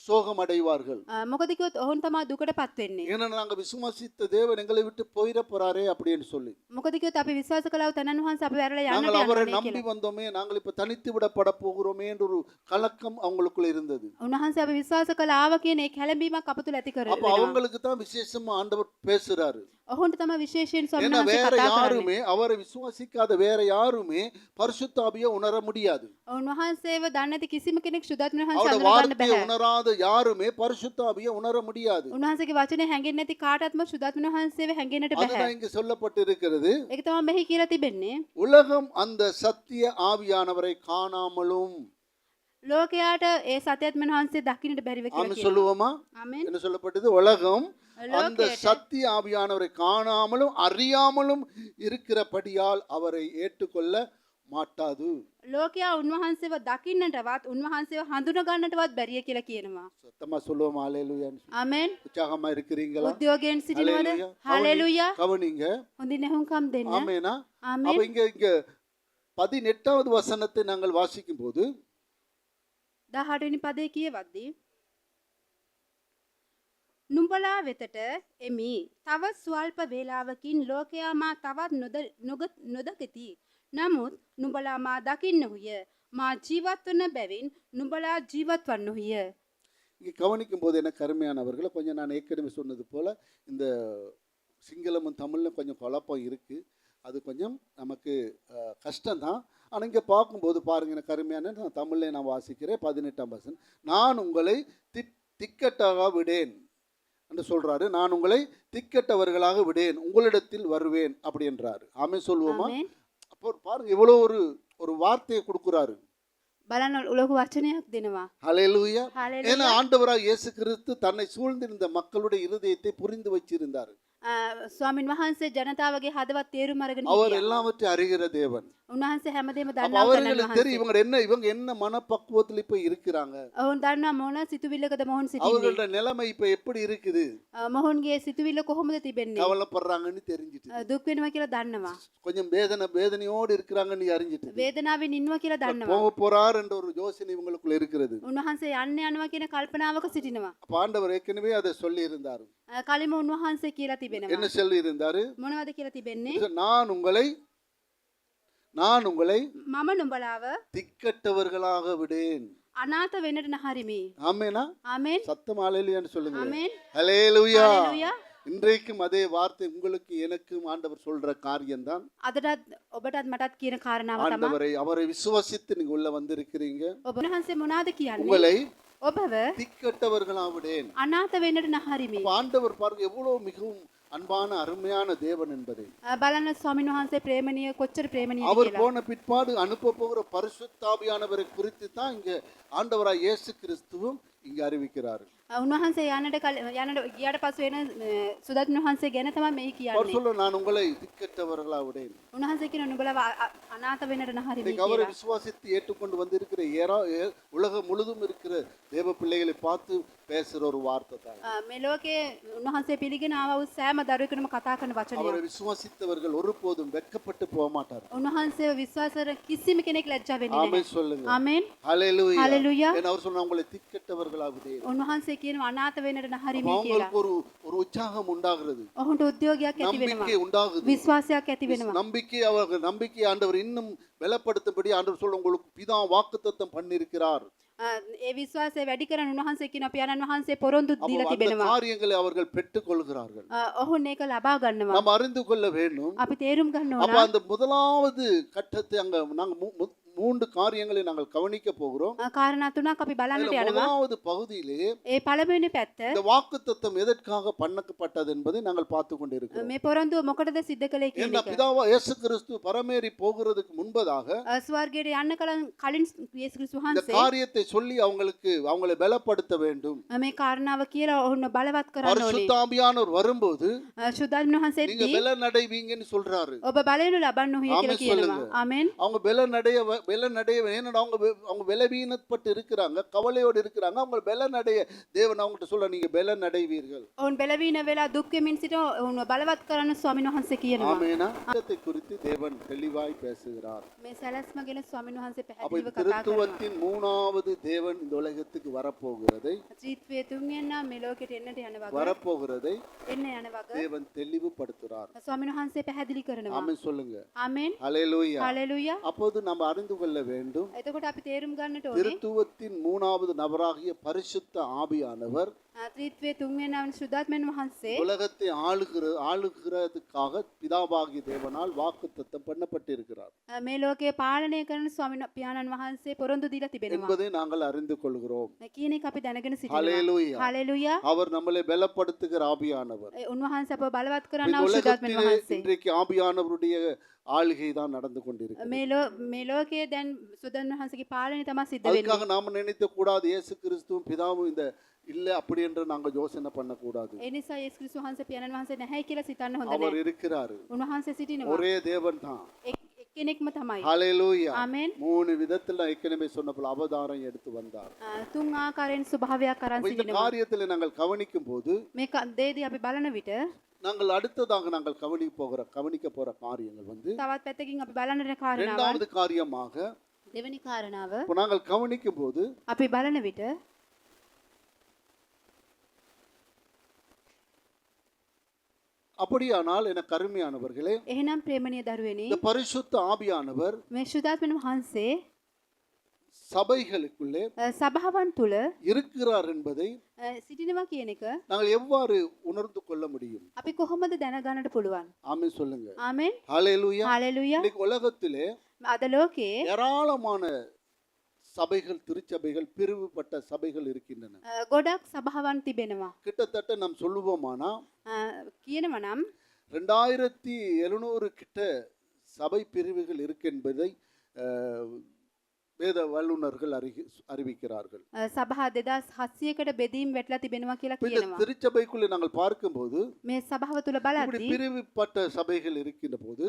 சோகம் அடைவார்கள். මොකද කිව්වොත් ඔවුන් තමයි දුකටපත් වෙන්නේ. ஏனென்றால் நாங்கள் விசுவாசித்த தேவன் எங்களை விட்டு போயிட போறாரே அப்படின்னு சொல்லி. මොකද කිව්වොත් අපි විශ්වාස කළා තනන් වහන්සේ අපි වැරලා යන්නට நாங்கள் அவரை යනවා நம்பி வந்தோமே, நாங்கள் இப்ப தனித்து விடப்பட போகிறோமே என்ற ஒரு கலக்கம் அவங்களுக்குள்ள இருந்தது. උන්වහන්සේ අපි විශ්වාස කළා ආව කියන ඒ කැළඹීමක් අප තුළ ඇති அப்ப කරගන්නවා. அவங்களுக்கு தான் விசேஷமா ஆண்டவர் பேசுறாரு. ඔහුන්ට තමයි විශේෂයෙන් ස්වාමීන් ஏன்னா වහන්සේ வேற කතා කරන්නේ. யாருமே அவரை விசுவாசிக்காத வேற யாருமே பரிசுத்த ஆவியை உணர முடியாது. උන්වහන්සේව දන්නේ නැති කිසිම කෙනෙක් සුද්ධාත්ම වහන්සේ அவருடைய අඳුර ගන්න வார்த்தையை බෑ. உணராத யாருமே பரிசுத்த ஆவியை உணர முடியாது. උන්වහන්සේගේ වචනේ හැංගෙන්නේ නැති කාටත්ම සුද්ධාත්ම වහන්සේව හැංගෙන්නට බෑ. அதுதான் இங்கு சொல்லப்பட்டிருக்கிறது. ඒක තමයි මෙහි කියලා තිබෙන්නේ. உலகம் அந்த சத்திய ஆவியானவரை காணாமலும். ලෝකයාට ඒ සත්‍යාත්ම වහන්සේ දකින්නට බැරිව කියලා ஆமென் කියනවා. சொல்லுவோமா? ආමෙන්. என்ன சொல்லப்பட்டது? உலகம் அந்த லோகேட்ட சத்திய ஆவியானவரை காணாமலும் அறியாமலும் இருக்கிறபடியால் அவரை ஏற்றுக்கொள்ள மாட்டாது. ලෝකයා උන්වහන්සේව දකින්නටවත් උන්වහන්සේව හඳුන ගන්නටවත් බැරිය කියලා කියනවා. சத்தமா சொல்லுவோம் ஹalleluya. ආමෙන්. உற்சாகமா இருக்கிறீங்களா? උද්‍යෝගයෙන් සිටිනවද? ஹalleluya. හලෙලුයා. கவனிங்க. හොඳින් ඇහුම්කම් දෙන්න. ஆமெனா? ආමෙන්. அப்ப இங்க 18வது வசனத்தை நாங்கள் வாசிக்கும் போது 18 වෙනි පදේ කියවද්දී නුඹලා වෙතට එමි. තවත් ස්වල්ප වේලාවකින් ලෝකයා මා තවත් නොදකිති. නමුත් නුඹලා මා දකින්නහුය. මා ජීවත් වන බැවින් නුඹලා ජීවත් වන්නහුය. இங்கே கவனிக்கும் போது எனக்கு அருமையானவர்களை கொஞ்சம் நான் ஏற்கனவே சொன்னது போல் இந்த சிங்களமும் தமிழில் கொஞ்சம் குழப்பம் இருக்குது. அது கொஞ்சம் நமக்கு கஷ்டம்தான். ஆனால் இங்கே பார்க்கும்போது பாருங்கள், எனக்கு அருமையான நான் தமிழில் நான் வாசிக்கிறேன் 18ஆம் வசனம். நான் உங்களை திக்கட்டாக விடேன் என்று சொல்கிறாரு. நான் உங்களை திக்கட்டவர்களாக விடேன், உங்களிடத்தில் வருவேன் அப்படி என்றார். ஆமென் சொல்லுவோமா? அப்போ பாருங்க எவ்வளோ ஒரு வார்த்தையை கொடுக்குறாரு. බලන්න උලක වචනයක් දෙනවා. ஹல்லேலூயா. ஹalleluya. ஏன்னா ஆண்டவராக இயேசு கிறிஸ்து தன்னை சூழ்ந்திருந்த மக்களுடைய இருதயத்தை புரிந்து வச்சிருந்தார். ස්වාමින් වහන්සේ ජනතාවගේ හදවත් තේරුම් අරගෙන அவர் හිටියා. எல்லாவற்றையும் அறிகிற தேவன். උන්වහන්සේ හැමදේම அப்ப දන්නා அவர்களுக்கு தெரியும் இவங்க என்ன மனப்பக்குவத்தில் இப்ப இருக்கிறாங்க, ඔවුන් දන්නා මොන සිතුවිල්ලකද මොහොන් සිටින්නේ. அவங்களோட நிலைமை இப்ப எப்படி இருக்குது, මොහොන්ගේ සිතුවිල්ල කොහොමද තිබෙන්නේ. கவலைப்படுறாங்கன்னு தெரிஞ்சிட்டு, දුක් වෙනවා කියලා දන්නවා. கொஞ்சம் வேதனையோடு இருக்கிறாங்கன்னு அறிஞ்சிட்டு, වේදනාවෙන් ඉන්නවා කියලා දන්නවා. போக போறார் என்ற ஒரு யோசனை இவங்களுக்குள்ள இருக்கிறது. උන්වහන්සේ යන්න යනවා කියන කල්පනාවක සිටිනවා. அப்ப ஆண்டவர் ஏற்கனவே அதை சொல்லி இருந்தார். කලින්ම උන්වහන්සේ කියලා තිබෙනවා. என்ன சொல்லி இருந்தாரு? මොනවද කියලා තිබෙන්නේ. நான் உங்களை මම නුඹලාව திக்கட்டவர்களாக விடேன். අනාථ වෙන්නට නහරිමි. ஆமெனா? ආමෙන්. சத்தம் ஹல்லேலூயான்னு சொல்லுங்க. ආමෙන්. ஹல்லேலூயா. හalleluya. இன்றைக்கும் அதே வார்த்தை உங்களுக்கு எனக்கும் ஆண்டவர் சொல்ற காரியம்தான். අදටත් ඔබටත් මටත් කියන කාරණාව තමයි. அவரை விசுவாசித்து நீங்க உள்ள வந்திருக்கிறீங்க. ඔබ වහන්සේ මොනවාද කියන්නේ. உங்களை ඔබව திக்கட்டவர்களாக விடேன். අනාථ වෙන්නට නහරිමි. ஆண்டவர் பாருங்க எவ்வளவு மிகவும் அன்பான அருமையான தேவன் என்பதை. බලන්න ස්වාමීන් වහන්සේ ප්‍රේමණීය කොච්චර ප්‍රේමණීයද அவர் කියලා. போன பிற்பாடு அனுப்ப போகிற பரிசுத்தாவியானவரை குறித்து தான் இங்க ஆண்டவராய் இயேசு கிறிஸ்துவும் இங்க அறிவிக்கிறார். උන්වහන්සේ යන්නට ගියාට පසු වෙන සුදත්න වහන්සේ ගැන තමයි මේ அவர் කියන්නේ. சொல்ல நான் உங்களை திக்கட்டவர்களாக விடேன். උන්වහන්සේ කියන නුඹලා අනාථ වෙන්නට නහරිමි இன்னைக்கு அவரை කියලා. விசுவாசித்து ஏற்றுக்கொண்டு வந்திருக்கிற உலகம் முழுதும் இருக்கிற தேவ பிள்ளைகளை பார்த்து பேசுற ஒரு வார்த்தை தான். මේ ලෝකයේ උන්වහන්සේ පිළිගෙන ආව වූ සෑම දරුවෙකුටම කතා කරන அவரை වචනයක්. விசுவாசித்தவர்கள் ஒருபோதும் வெட்கப்பட்டு போக மாட்டார்கள். උන්වහන්සේව විශ්වාස කර කිසිම කෙනෙක් ලැජ්ජා වෙන්නේ නැහැ. ஆமென் சொல்லுங்க. ආමෙන්. ஹல்லேலூயா. ஹalleluya. ஏன்னா அவர் சொன்னா உங்களை திக்கட்டவர்களாக விடேன். උන්වහන්සේ කියනවා අනාථ වෙන්නට නහරිමි කියලා. அவங்களுக்கு ஒரு உற்சாகம் உண்டாகிறது, ඔහුන්ට උද්‍යෝගයක් ඇති වෙනවා. நம்பிக்கை உண்டாகுது. විශ්වාසයක් ඇති වෙනවා. நம்பிக்கை ஆண்டவர் இன்னும் பலப்படுத்தும்படி ஆண்டவர் சொல்ல உங்களுக்கு பிதா வாக்குத்தத்தம் பண்ணியிருக்கிறார். ඒ විශ්වාසය වැඩි කරන් උන්වහන්සේ කියන පියාණන් වහන්සේ පොරොන්දු දීලා அந்த තිබෙනවා. காரியங்களை அவர்கள் பெற்றுக் கொள்கிறார்கள். ඔහුන් ඒක ලබා ගන්නවා. நாம் அறிந்து கொள்ள வேண்டும். අපි තේරුම් ගන්න அப்ப ඕන. அந்த முதலாவது கட்டத்தை அங்க நாங்க 3 காரியங்களை நாங்கள் கவனிக்க போகிறோம். කාරණා තුනක් අපි බලන්නට இதுல යනවා. முதலாவது பகுதியிலே ඒ පළවෙනි පැත්ත இந்த வாக்குத்தத்தம் எதற்காக பண்ணப்பட்டது என்பதை நாங்கள் பார்த்து கொண்டிருக்கிறோம். මේ පොරොන්දුව මොකටද සිද්ධ කළේ කියන என்ன එක. பிதாவா இயேசு கிறிஸ்து பரமேறி போகிறதுக்கு முன்பதாக ස්වර්ගයට යන්න කලින් යේසුස් ක්‍රිස්තුස් இந்த වහන්සේ காரியத்தை சொல்லி அவங்களை பலப்படுத்த வேண்டும். මේ කාරණාව කියලා ඔහුන් බලවත් කරන්න ඕනේ. பரிசுத்தாவியானவர் வரும்போது සුදාත්ම වහන්සේ நீங்க பலனடைவீங்கன்னு சொல்றாரு. ඔබ බලනු ලබන්න ඔහුය කියලා ஆமென் කියනවා. சொல்லுங்க. ආමෙන්. அவங்க பலனடைய ஏன்னா அவங்க பலவீனப்பட்டு இருக்கிறாங்க, கவலையோடு இருக்கிறாங்க. அவங்க பலனடைய தேவன் அவங்ககிட்ட சொல்ல நீங்க பலனடைவீர்கள். ඔවුන් බැලවීන වෙලා දුක් වෙමින් සිට ඔවුන් බලවත් කරන්න ස්වාමීන් වහන්සේ කියනවා. ஆமெனா. இதை குறித்து தேவன் தெளிவாய் பேசுகிறார். මේ සැලැස්ම ගැන ස්වාමීන් වහන්සේ அப்ப පැහැදිලිව இந்த කතා කරනවා. திருத்துவத்தின் 3வது தேவன் இந்த உலகத்துக்கு வரப்போகிறதை ත්‍රිත්වයේ තුන්වෙනි මේ ලෝකෙට එන්නට යන වගේ வரப்போகிறதை එන්න යන වගේ தேவன் தெளிவுபடுத்துறார். ස්වාමීන් වහන්සේ පැහැදිලි කරනවා. ஆமென் சொல்லுங்க. ආමෙන්. ஹல்லேலூயா. හalleluya. அப்போது நாம் அறிந்து கொள்ள வேண்டும், එතකොට අපි තේරුම් ගන්නට ඕනේ திருத்துவத்தின் 3வது நபராகிய பரிசுத்த ஆவியானவர் ත්‍රිත්වයේ තුන්වෙනි සුදාත්මයන් වහන්සේ உலகத்தை ஆளுகிறதுக்காக பிதாவாகிய தேவனால் வாக்குத்தத்தம் பண்ணப்பட்டிருக்கிறார் මේ ලෝකයේ පාලනය කරන ස්වාමීන් පියාණන් වහන්සේ පොරොන්දු දීලා තිබෙනවා. என்பதை நாங்கள் அறிந்து கொள்கிறோம். කියන එක අපි දැනගෙන සිටිනවා. ஹalleluya. හalleluya. அவர் நம்மளை பலப்படுத்துகிற ஆவியானவர். උන්වහන්සේ අපව බලවත් இந்த කරන සුදාත්මයන් உலகத்திலே වහන්සේ. இன்றைக்கு ஆவியானவருடைய ஆளுகை தான் நடந்து கொண்டிருக்கிறது. මේ ලෝකයේ දැන් සුදාත්මයන් වහන්සේගේ පාලනය තමයි සිද්ධ වෙන්නේ. அதுக்காக நாம நினைத்த கூடாது இயேசு கிறிஸ்துவும் பிதாவும் இந்த இல்ல அப்படி என்று நாங்க யோசனை பண்ண கூடாது. ඒ නිසා යේසුස් ක්‍රිස්තුස් වහන්සේ පියාණන් වහන්සේ නැහැ කියලා සිතන්න හොඳ அவர் නැහැ. இருக்கிறாரு. උන්වහන්සේ සිටිනවා. ஒரே தேவன் தான். එක්කෙනෙක්ම තමයි. ஹalleluya. ආමෙන්. 3 விதத்துல ஏற்கனவே சொன்ன போல அவதாரம் எடுத்து வந்தார். තුන් ආකාරයෙන් ස්වභාවයක් අරන් இந்த සිටිනවා. காரியத்துல நாங்கள் கவனிக்கும் போது මේ දේදී අපි බලන විට நாங்கள் அடுத்ததாக நாங்கள் கவனிக்க போற காரியங்கள் තවත් පැත්තකින් අපි බලන කාරණාව இரண்டாவது காரியமாக දෙවෙනි කාරණාව இப்ப நாங்கள் கவனிக்கும் போது අපි බලන විට அப்படியானால் என கருமையானவர்களே, එහෙනම් ප්‍රේමණීය දරුවනි இந்த பரிசுத்த ஆவியானவர் මේ ශුද්ධාත්මන වහන්සේ சபைகளுக்குள்ளே සභාවන් තුල இருக்கிறார் என்பதை සිටිනවා කියන එක நாங்கள் எவ்வாறு உணர்ந்து கொள்ள முடியும்? අපි කොහොමද දැනගන්නට පුළුවන්? ஆமென் சொல்லுங்க. ආමෙන්. ஹalleluya. හalleluya. இன்னைக்கு உலகத்திலே අද ලෝකයේ ஏராளமான சபைகள், திருச்சபைகள், பிரிவுபட்ட சபைகள் இருக்கின்றன. ගොඩක් සභාවන් තිබෙනවා. கிட்டத்தட்ட நாம் சொல்லுவோமானா කියනවා නම් 2700 கிட்ட சபை பிரிவுகள் இருக்கு என்பதை வேத வல்லுநர்கள் அறிவிக்கிறார்கள். සභා 2700කට බෙදීම් වැටලා තිබෙනවා කියලා இந்த කියනවා. திருச்சபைக்குள்ளே நாங்கள் பார்க்கும்போது මේ සභාව තුල இப்படி බලද්දී பிரிவுபட்ட சபைகள் இருக்கின்ற போது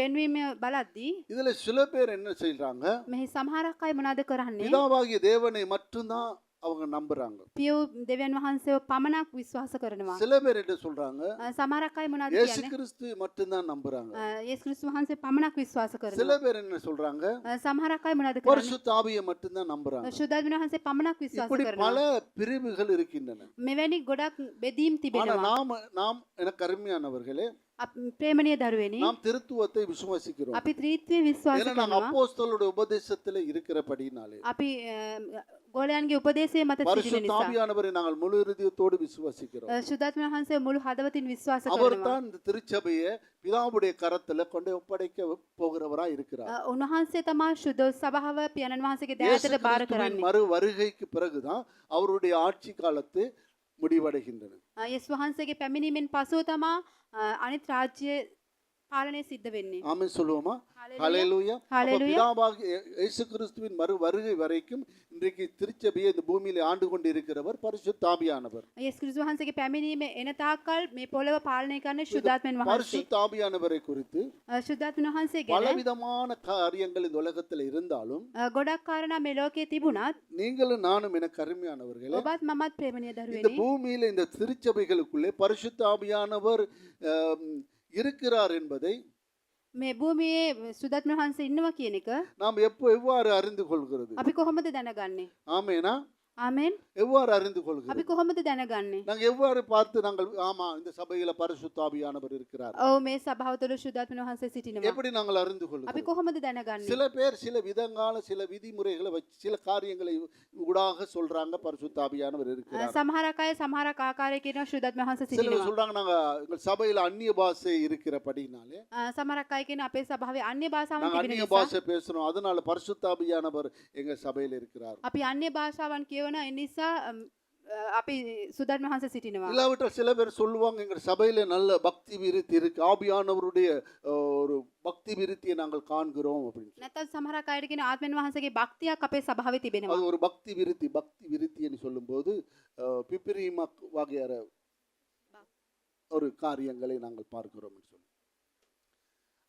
වෙන්වීම බලද්දී இதுல சில பேர் என்ன செய்றாங்க, මෙහි සමහරක් අය මොනවද කරන්නේ? பிதாவாகிய தேவனை மட்டும்தான் அவங்க நம்புறாங்க. පියෝ දෙවියන් වහන්සේව පමණක් විශ්වාස කරනවා. சில பேர் என்ன சொல்றாங்க, සමහරක් අය මොනවද இயேசு කියන්නේ? கிறிஸ்து மட்டும்தான் நம்புறாங்க. යේසුස් ක්‍රිස්තුස් වහන්සේ පමණක් විශ්වාස சில කරනවා. பேர் என்ன சொல்றாங்க, සමහරක් අය මොනවද කරන්නේ? பரிசுத்த ஆவியை மட்டும்தான் நம்புறாங்க. ශුද්ධාත්මන වහන්සේ පමණක් විශ්වාස இப்படி කරනවා. பல பிரிவுகள் இருக்கின்றன. මෙවැනි ගොඩක් බෙදීම් ஆனா තිබෙනවා. நாம் எனக்கு அருமையானவர்களே, ප්‍රේමණීය දරුවනි நாம் திருத்துவத்தை விசுவாசிக்கிறோம். අපි ත්‍රිත්වය විශ්වාස ஏன்னா நாங்கள் කරනවා. அப்போஸ்தலருடைய உபதேசத்துல இருக்கிறபடினாலே අපි ගෝලයන්ගේ උපදේශය මත සිටින பரிசுத்த නිසා ஆவியானவரை நாங்கள் முழு இருதயத்தோடு விசுவாசிக்கிறோம். ශුද්ධාත්මන වහන්සේ මුළු හදවතින් විශ්වාස அவர் කරනවා. தான் இந்த திருச்சபையை பிதாவுடைய கரத்துல கொண்டு ஒப்படைக்க போகிறவரா இருக்கிறார். උන්වහන්සේ තමා ශුද්ධ සභාව පියාණන් වහන්සේගේ இயேசு දෑතට බාර கிறிஸ்துவின் කරන්නේ. மறு வருகைக்கு பிறகுதான் அவருடைய ஆட்சி காலத்து முடிவடைகின்றன. යේසුස් වහන්සේගේ පැමිණීමෙන් පසුව තමා අනිත් රාජ්‍ය පාලනය සිද්ධ වෙන්නේ. ஆமென் சொல்லுவோமா? Hallelujah. ஹalleluya. அப்ப Hallelujah. பிதாவாகிய இயேசு கிறிஸ்துவின் மறு வருகை வரைக்கும் இன்றைக்கு திருச்சபையை இந்த பூமியிலே ஆண்டு கொண்டு இருக்கிறவர் பரிசுத்த ஆவியானவர். යේසුස් ක්‍රිස්තුස් වහන්සේගේ පැමිණීම එන තාක්කල් මේ පොළව පාලනය කරන්නේ ශුද්ධාත්මන වහන්සේ. பரிசுத்த ஆவியானவரை குறித்து ශුද්ධාත්මන වහන්සේ ගැන பலவிதமான காரியங்கள் இந்த உலகத்தில் இருந்தாலும் ගොඩක් කාරණා මේ ලෝකයේ තිබුණත් நீங்களும் நானும் எனக்கு அருமையானவர்களே, ඔබත් මමත් ප්‍රේමණීය இந்த දරුවනි பூமியில இந்த திருச்சபைகளுக்குள்ளே பரிசுத்த ஆவியானவர் இருக்கிறார் என்பதை මේ භූමියේ ශුද්ධාත්මන වහන්සේ ඉන්නවා කියන එක நாம் எவ்வாறு அறிந்து கொள்கிறது? අපි කොහොමද දැනගන්නේ? ஆமேனா? ආමෙන්. எவ்வாறு அறிந்து අපි கொள்கிறது? කොහොමද දැනගන්නේ? நாங்கள் எவ்வாறு பார்த்து நாங்கள் ஆமா இந்த சபையில பரிசுத்த ஆவியானவர் இருக்கிறார் ඔව් මේ සභාව තුළ ශුද්ධාත්මන වහන්සේ සිටිනවා. எப்படி நாங்கள் அறிந்து අපි கொள்கிறோம்? කොහොමද දැනගන්නේ? சில பேர் சில விதங்கால சில விதிமுறைகளை வச்சு சில காரியங்களை ஊடாக சொல்றாங்க பரிசுத்த ஆவியானவர் இருக்கிறார். සමහරක් අය සමහරක් ආකාරයකින් කියනවා ශුද්ධාත්මන වහන්සේ சிலர் සිටිනවා. சொல்றாங்க நாங்க எங்கள் சபையில அந்நிய பாஷை இருக்கிறபடினாலே සමහරක් අය කියන අපේ සභාවේ අන්‍ය භාෂාවන් நாங்க තිබෙන அந்நிய නිසා பாஷை பேசுறோம், அதனால பரிசுத்த ஆவியானவர் எங்க சபையில இருக்கிறார். අපි අන්‍ය භාෂාවන් කියවන ඒ නිසා අපි ශුද්ධාත්මන වහන්සේ සිටිනවා. இல்லாவிட்டால் சில பேர் சொல்லுவாங்க எங்க சபையில நல்ல பக்தி விருத்தி இருக்கு, ஆவியானவருடைய ஒரு பக்தி விருத்தியை நாங்கள் காண்கிறோம் அப்படின்னு. නැත්නම් සමහරක් අයට කියන ආත්මන වහන්සේගේ භක්තියක් අපේ සභාවේ තිබෙනවා. அது ஒரு பக்தி விருத்தின்னு சொல்லும்போது பிப்ரீமக் வகையான ஒரு காரியங்களை நாங்கள் பார்க்கிறோம் சொல்லி.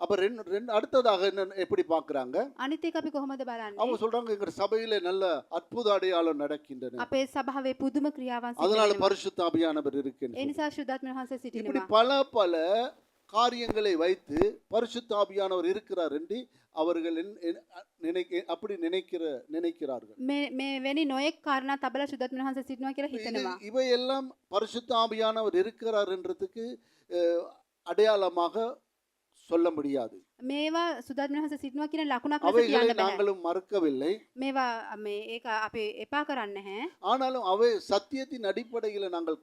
அப்ப ரெண்டு அடுத்ததாக என்ன எப்படி பார்க்கறாங்க? අනිත් එක අපි කොහොමද බලන්නේ? அவங்க சொல்றாங்க எங்க சபையில நல்ல அற்புத அடையாளம் நடக்கின்றன, අපේ සභාවේ පුදුම ක්‍රියාවන් සිදු அதனால වෙනවා. பரிசுத்த ஆவியானவர் இருக்குன்னு ඒ சொல்லி. නිසා ශුද්ධාත්මන වහන්සේ இப்படி සිටිනවා. பல காரியங்களை வைத்து பரிசுத்த ஆவியானவர் இருக்கிறார் என்று அவர்கள் அப்படி நினைக்கிறார்கள். මේ වෙනි නොයෙක් කාරණා තබලා ශුද්ධාත්මන වහන්සේ සිටිනවා කියලා හිතනවා. இவையெல்லாம் பரிசுத்த ஆவியானவர் இருக்கிறார் என்றதுக்கு அடையாளமாக சொல்ல முடியாது. මේවා ශුද්ධාත්මන වහන්සේ සිටිනවා කියන ලකුණක් ලෙස அவைகளை කියන්න බෑ. நாங்களும் மறுக்கவில்லை. මේවා මේ ඒක අපි එපා කරන්නේ නැහැ. ஆனாலும் அவை சத்தியத்தின் அடிப்படையில் நாங்கள்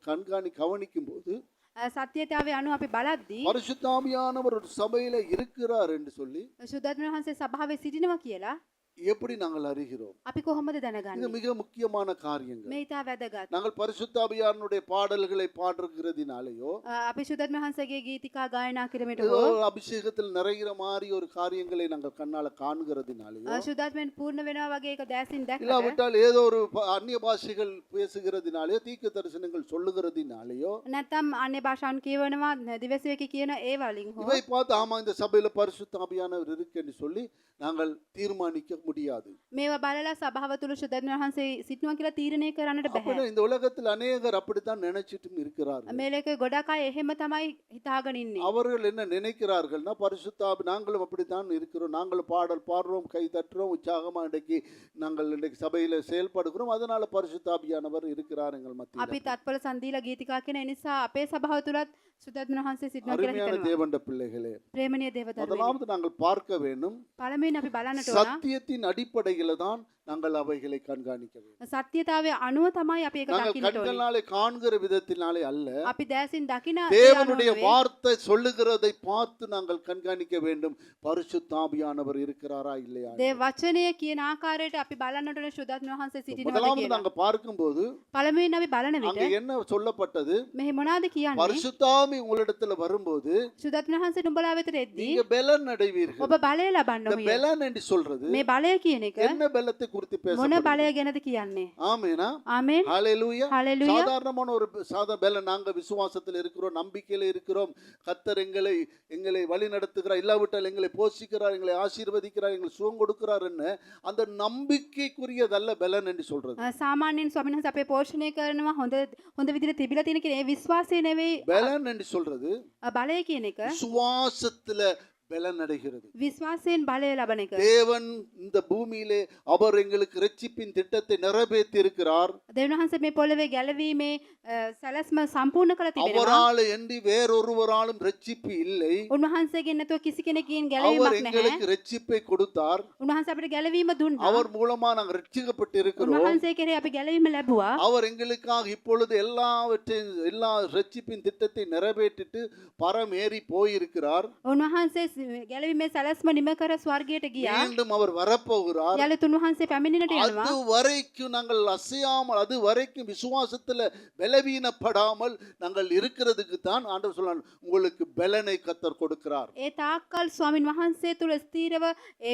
கவனிக்கும் போது සත්‍යතාවය අනුව අපි බලද්දී பரிசுத்த ஆவியானவர் ஒரு சபையில இருக்கிறார் என்று சொல்லி ශුද්ධාත්මන වහන්සේ සභාවේ සිටිනවා කියලා எப்படி நாங்கள் அறிகிறோம்? අපි කොහොමද இது දැනගන්නේ? மிக முக்கியமான காரியங்கள். මේ ඉතා වැදගත්. நாங்கள் பரிசுத்த ஆவியானவருடைய பாடல்களை பாடுகிறதினாலேயோ අපි ශුද්ධාත්මන වහන්සේගේ ගීතිකා ගායනා කිරීමට ஏதோ හෝ ஒரு அபிஷேகத்தில் நிறைகிற மாதிரி ஒரு காரியங்களை நாங்கள் கண்ணால காண்கிறதினாலேயோ ශුද්ධාත්මෙන් පූර්ණ වෙනවා වගේ එක දැසින් දැක්කට இல்லாவிட்டால் ஏதோ ஒரு அந்நிய பாஷைகள் பேசுகிறதினாலேயோ தீர்க்க தரிசனங்கள் சொல்லுகிறதினாலேயோ නැත්නම් අන්‍ය භාෂාවන් කියවනවා දිවසේක කියන ඒ වලින් හෝ இவை பார்த்து ஆமா இந்த சபையில பரிசுத்த ஆவியானவர் இருக்குன்னு சொல்லி நாங்கள் தீர்மானிக்க முடியாது. මේවා බලලා සභාව තුළ සුදන් වහන්සේ සිටිනවා කියලා තීරණය කරන්නට බෑ. அப்படின்னா இந்த உலகத்தில் அநேகர் அப்படித்தான் நினைச்சிட்டும் இருக்கிறார்கள். මේ ලෝකේ ගොඩක් අය එහෙම තමයි හිතාගෙන ඉන්නේ. அவர்கள் என்ன நினைக்கிறார்கள்னா பரிசுத்த நாங்களும் அப்படித்தான் இருக்கிறோம், நாங்களும் பாடல் பாடுறோம், கை தட்டுறோம், உற்சாகமா இன்றைக்கு சபையில செயல்படுகிறோம், அதனால பரிசுத்தாவியானவர் இருக்கிறார் எங்கள் மத்தியில். අපි තත්පල සන්දීලා ගීතිකා කියන නිසා අපේ සභාව තුලත් සුදන් වහන්සේ සිටිනවා කියලා அருமையான හිතනවා. தேவண்ட பிள்ளைகளே, ප්‍රේමණීය දේවදරුවනි. முதலாவது நாங்கள் பார்க்க வேண்டும், පළමුවෙන් අපි බලන්නට ඕන சத்தியத்தின் அடிப்படையில தான் நாங்கள் அவைகளை கண்காணிக்க வேண்டும். සත්‍යතාවය අනුව තමයි අපි ඒක நாங்கள் දකින්නට ඕනේ. கண்களாலே காண்கிற விதத்தினாலே அல்ல, අපි දැසින් දකින தேவனுடைய வார்த்தை சொல்லுகிறதை பார்த்து நாங்கள் கண்காணிக்க வேண்டும். பரிசுத்தாவியானவர் இருக்கிறாரா இல்லையா? දේ වචනය කියන ආකාරයට අපි බලන්නට ඕනේ සුදන් වහන්සේ සිටිනවද முதலாவது කියලා. நாங்க பார்க்கும்போது පළමුවෙන් අපි බලන அங்க විට என்ன சொல்லப்பட்டது? මෙහි මොනවාද කියන්නේ? பரிசுத்தாவி உங்களிடத்துல வரும்போது සුදන් වහන්සේ නුඹලා වෙතට එද්දී நீங்க பலன் அடைவீர்கள். ඔබ බලය ලබන්න இந்த ඕනේ. பலன் என்று சொல்றது මේ බලය කියන එක என்ன பலத்தை குறித்து මොන பேசப்படுகிறது? බලය ගැනද කියන්නේ? ஆமெனா? ආමේන්. ஹalleluya. හalleluya. சாதாரணமான ஒரு பலன், நாங்க விசுவாசத்தில் இருக்கிறோம், நம்பிக்கையில இருக்கிறோம், கர்த்தர் எங்களை வழி நடத்துகிறார், இல்லாவிட்டால் எங்களை போஷிக்கிறார், எங்களை ஆசீர்வதிக்கிறார், எங்களை சுகம் கொடுக்கிறார் என்ன, அந்த நம்பிக்கைக்குரியதல்ல பலன் என்று சொல்றது. සාමාන්‍යයෙන් ස්වාමීන් වහන්සේ අපේ පෝෂණය කරනවා හොඳ විදිහට තිබිලා තියෙන කියන ඒ විශ්වාසය නෙවෙයි பலன் என்று சொல்றது බලය කියන එක. விசுவாசத்துல பலன் அடைகிறது. විශ්වාසයෙන් බලය ලබන එක. தேவன் இந்த பூமியிலே அவர் எங்களுக்கு இரட்சிப்பின் திட்டத்தை நிறைவேற்றி இருக்கிறார். දෙවියන් වහන්සේ මේ පොළවේ ගැලවීමේ සැලැස්ම සම්පූර්ණ කළ තිබෙනවා. அவரால் என்று வேறொருவராலும் இரட்சிப்பு இல்லை. උන්වහන්සේගෙන් නැතුව කිසි කෙනෙක්ගෙන් அவர் ගැලවීමක් නැහැ. எங்களுக்கு இரட்சிப்பை கொடுத்தார். උන්වහන්සේ අපිට ගැලවීම දුන්නා. அவர் மூலமா நாங்கள் ரட்சிக்கப்பட்டு இருக்கிறோம். උන්වහන්සේ කෙරේ අපි ගැලවීම ලැබුවා. அவர் எங்களுக்காக இப்பொழுது எல்லா இரட்சிப்பின் திட்டத்தை நிறைவேற்றிட்டு பரம் ஏறி போயிருக்கிறார். උන්වහන්සේ ගැලවීමේ සැලැස්ම නිම කර ස්වර්ගයට ගියා. மீண்டும் அவர் வரப்போகிறார். යලිත් උන්වහන්සේ පැමිණෙන්නට යනවා. அது வரைக்கும் நாங்கள் அசையாமல், அது வரைக்கும் விசுவாசத்துல பலவீனப்படாமல் நாங்கள் இருக்கிறதுக்கு தான் ஆண்டவர் சொல்றார், உங்களுக்கு பலனை கர்த்தர் கொடுக்கிறார். ඒ තාක්කල් ස්වාමින් වහන්සේ තුල ස්ථීරව ඒ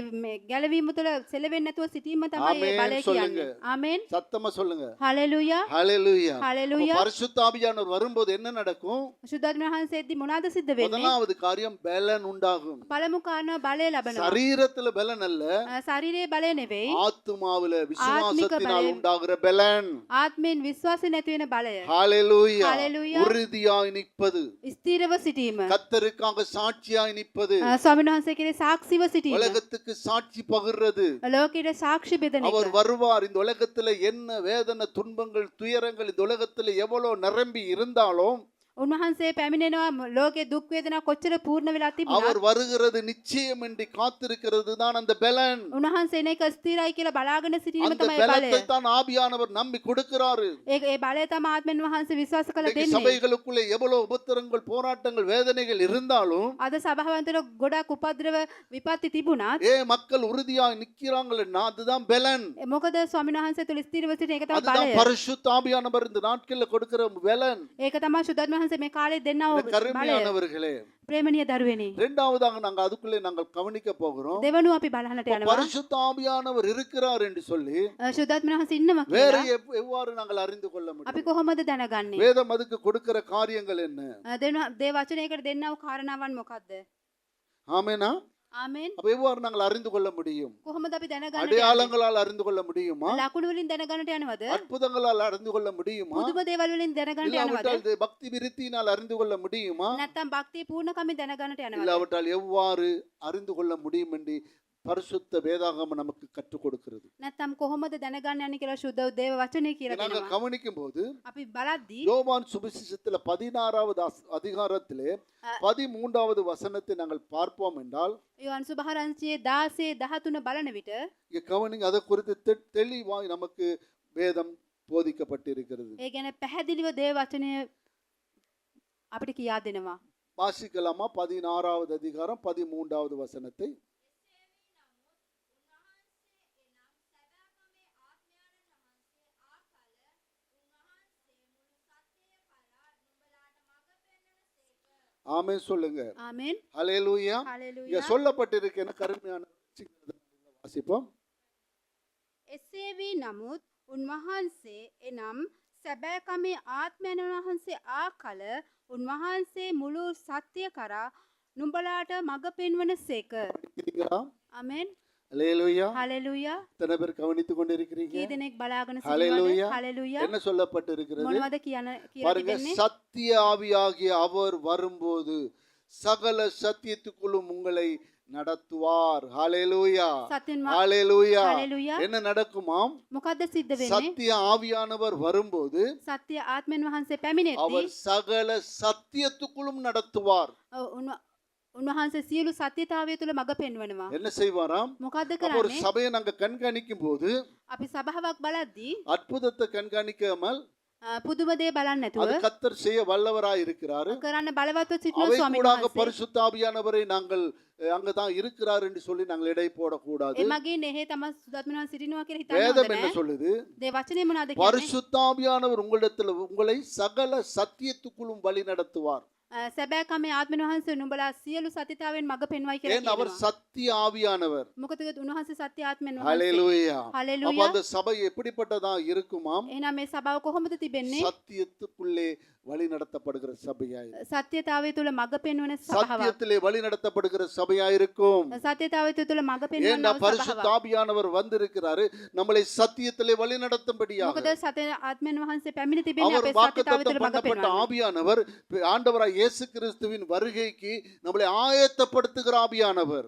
ගැලවීම තුල සෙලවෙන්නේ නැතුව සිටීම තමයි ඒ ආමේන් බලය சொல்லுங்க. කියන්නේ. ආමේන්. சத்தமா சொல்லுங்க. හalleluya. ஹalleluya. ஹalleluya. பரிசுத்த ஆவியானவர் வரும்போது என்ன நடக்கும்? සුදන් වහන්සේද්දි මොනවාද සිද්ධ වෙන්නේ? முதலாவது காரியம் பலன் உண்டாகும். පළමු කාරණා බලය ලබනවා. சரீரத்துல பலன் அல்ல, ශරීරයේ බලය නෙවෙයි. ஆத்துமாவில விசுவாசத்தினால் உண்டாகிற பலன். ආත්මයෙන් විශ්වාසය නැති වෙන බලය. ஹalleluya. ஹalleluya. உறுதியாய் நிற்பது, ස්ථීරව සිටීම. கர்த்தருக்காக சாட்சியாய் நிற்பது, ස්වාමීන් වහන්සේ කෙරේ සාක්ෂිව සිටීම. உலகத்துக்கு சாட்சி பகிர்றது. ලෝකෙට සාක්ෂි බෙදන அவர் එක. வருவார். இந்த உலகத்துல என்ன வேதனை, துன்பங்கள், துயரங்கள் இந்த உலகத்துல எவ்வளவு நிரம்பி இருந்தாலும் උන්වහන්සේ පැමිණෙනවා. ලෝකේ දුක් වේදනා කොච්චර පූර්ණ වෙලා තිබුණා. அவர் வருகிறது நிச்சயம் என்று காத்திருக்கிறது தான் அந்த பலன். උන්වහන්සේ එන එක ස්ථිරයි කියලා බලාගෙන සිටීම அந்த තමයි බලය. பலத்தை தான் ஆவியானவர் நம்பி கொடுக்கிறாரு. ඒ බලය තමයි ආත්මෙන් වහන්සේ විශ්වාස කළ இன்னைக்கு දෙන්නේ. சபைகளுக்குள்ளே எவ்வளவு உபத்திரங்கள், போராட்டங்கள், வேதனைகள் இருந்தாலும் අද සභාවන් තුළ ගොඩක් උපද්‍රව විපත්ති තිබුණත් மக்கள் உறுதியாய் நிக்கிறாங்கன்னா அதுதான் பலன். මොකද ස්වාමීන් වහන්සේ තුළ ස්ථිරව සිටින එක තමයි அதுதான் බලය. பரிசுத்த ஆவியானவர் இந்த நாட்கள்ல கொடுக்கிற பலன். ඒක තමයි සුදන් වහන්සේ මේ කාලේ දෙන්නව බලය. கருமையானவர்களே, ප්‍රේමණීය දරුවනේ. இரண்டாவதாக நாங்க அதுக்குள்ளே நாங்கள் கவனிக்க போகிறோம். දෙවනුව අපි බලන්නට යනවා. பரிசுத்த ஆவியானவர் இருக்கிறார் என்று சொல்லி සුදන් වහන්සේ ඉන්නවා வேற කියලා எவ்வாறு நாங்கள் அறிந்து கொள்ள අපි முடியும்? කොහොමද දැනගන්නේ? வேதம் அதுக்கு கொடுக்கிற காரியங்கள் என்ன? දේ වචනයකට දෙන්නව කාරණාවන් මොකද්ද? ஆமெனா? ආමේන්. அப்ப எவ்வாறு நாங்கள் அறிந்து கொள்ள முடியும்? කොහොමද අපි දැනගන්නේ? அடையாளங்களால் அறிந்து கொள்ள முடியுமா? ලකුණු වලින් දැනගන්නට යනවද? அற்புதங்களால் அறிந்து கொள்ள முடியுமா? පුදුම දේවල් වලින් දැනගන්නට යනවද? இல்லாவிட்டால் பக்தி விருத்தியினால் அறிந்து கொள்ள முடியுமா? නැත්නම් භක්තිය පූර්ණකමින් දැනගන්නට යනවද? இல்லாவிட்டால் எவ்வாறு அறிந்து கொள்ள முடியும் என்று பரிசுத்த வேதாகமம் நமக்கு கற்றுக் கொடுக்கிறது. නැත්නම් කොහොමද දැනගන්න යන්නේ කියලා සුද්ධ දේව වචනේ කියලා நாங்கள் දෙනවා. கவனிக்கும் போது අපි බලද්දී யோவான் சுவிசேஷத்துல 16வது அதிகாரத்திலே 13வது வசனத்தை நாங்கள் பார்ப்போம் என்றால், යෝහන් සුභාරංචියේ 16 13 බලන විට இங்க கவனிங்க, அதை குறித்து தெளிவாய் நமக்கு வேதம் போதிக்கப்பட்டிருக்கிறது. ඒ ගැන පැහැදිලිව දේව වචනය අපිට කියා දෙනවා. வாசிக்கலாமா? 16வது அதிகாரம் 13வது வசனத்தை. ஆமென் சொல்லுங்க. ආමේන්. ஹல்லேலூயா. இங்க හalleluya. சொல்லப்பட்டிருக்க என்ன கருமையான வாசிப்போம். එසේ වී නමුත් උන්වහන්සේ එනම් සැබෑකමේ ආත්මයන් වහන්සේ ආ කල උන්වහන්සේ මුළු සත්‍ය කරා නුඹලාට මඟ පෙන්වන සේක. இருக்கிறீங்களா? ආමේන්. அல்லேலூயா. හලෙලුයා. எத்தனை பேர் கவனித்துக் கொண்டிருக்கிறீங்க? කී දෙනෙක් බලාගෙන ஹalleluya. සිටිනවද? හලෙලුයා. என்ன சொல்லப்பட்டிருக்கிறது? මොනවද කියලා பாருங்க, තිබෙන්නේ? சத்திய ஆவியாகிய அவர் வரும்போது சகல சத்தியத்துக்குள்ளும் உங்களை நடத்துவார். ஹalleluya. සත්‍යන් ஹalleluya. හලෙලුයා. என்ன நடக்குமாம்? මොකද්ද සිද්ධ වෙන්නේ? சத்திய ஆவியானவர் வரும்போது සත්‍ය ආත්මෙන් වහන්සේ පැමිණෙද්දී அவர் சகல சத்தியத்துக்குள்ளும் நடத்துவார். උන්වහන්සේ සියලු සත්‍යතාවය තුළ මඟ පෙන්වනවා. என்ன செய்வாராம்? මොකද්ද அப்ப ஒரு කරන්නේ? சபையை நாங்க கண்காணிக்கும் போது අපි සභාවක් බලද්දී அற்புதத்தை கண்காணிக்காமல் පුදුම දේ බලන්නේ அது නැතුව கர்த்தர் செய்ய வல்லவராய் இருக்கிறாரு. කරන්න බලවත්ව සිටින அவை ස්වාමීන් கூடாக වහන්සේ. பரிசுத்த ஆவியானவரை நாங்கள் அங்கதான் இருக்கிறார் என்று சொல்லி நாங்கள் எடை போடக்கூடாது. එමගින් එහේ තමයි සුදත්මනන් සිටිනවා කියලා හිතන්න வேதம் හොඳ என்ன නැහැ. சொல்லுது? දේ වචනේ මොනවද කියන්නේ? பரிசுத்த ஆவியானவர் உங்களிடத்தில் உங்களை சகல சத்தியத்துக்குள்ளும் வழி நடத்துவார். සැබෑ කමේ ආත්මෙන් වහන්සේ නුඹලා සියලු සත්‍යතාවෙන් මඟ පෙන්වයි කියලා ஏன் அவர் කියනවා. சத்திய ஆவியானவர். මොකද උන්වහන්සේ සත්‍ය ආත්මෙන් වහන්සේ. ஹalleluya. அப்ப හලෙලුයා. அந்த சபை எப்படிப்பட்டதா இருக்குமாம்? එහෙනම් මේ සභාව කොහොමද තිබෙන්නේ? சத்தியத்துக்குள்ளே வழி நடத்தப்படுகிற சபையாய், සත්‍යතාවය තුළ මඟ පෙන්වන සභාවක්. சத்தியத்திலே வழி நடத்தப்படுகிற சபையாய் இருக்கும். සත්‍යතාවය තුළ මඟ ஏன்னா පෙන්වන பரிசுத்த සභාවක්. ஆவியானவர் வந்திருக்கிறாரு நம்மளை சத்தியத்திலே வழி நடத்தும்படியாக. මොකද සත්‍ය ආත්මෙන් වහන්සේ පැමිණ තිබෙන්නේ அவர் අපේ සත්‍යතාවය வாக்குத்தத்தம் තුළ මඟ பண்ணப்பட்ட පෙන්වන්න. ஆவியானவர் ஆண்டவராய் இயேசு கிறிஸ்துவின் வருகைக்கு நம்மளை ஆயத்தப்படுத்துகிற ஆவியானவர்.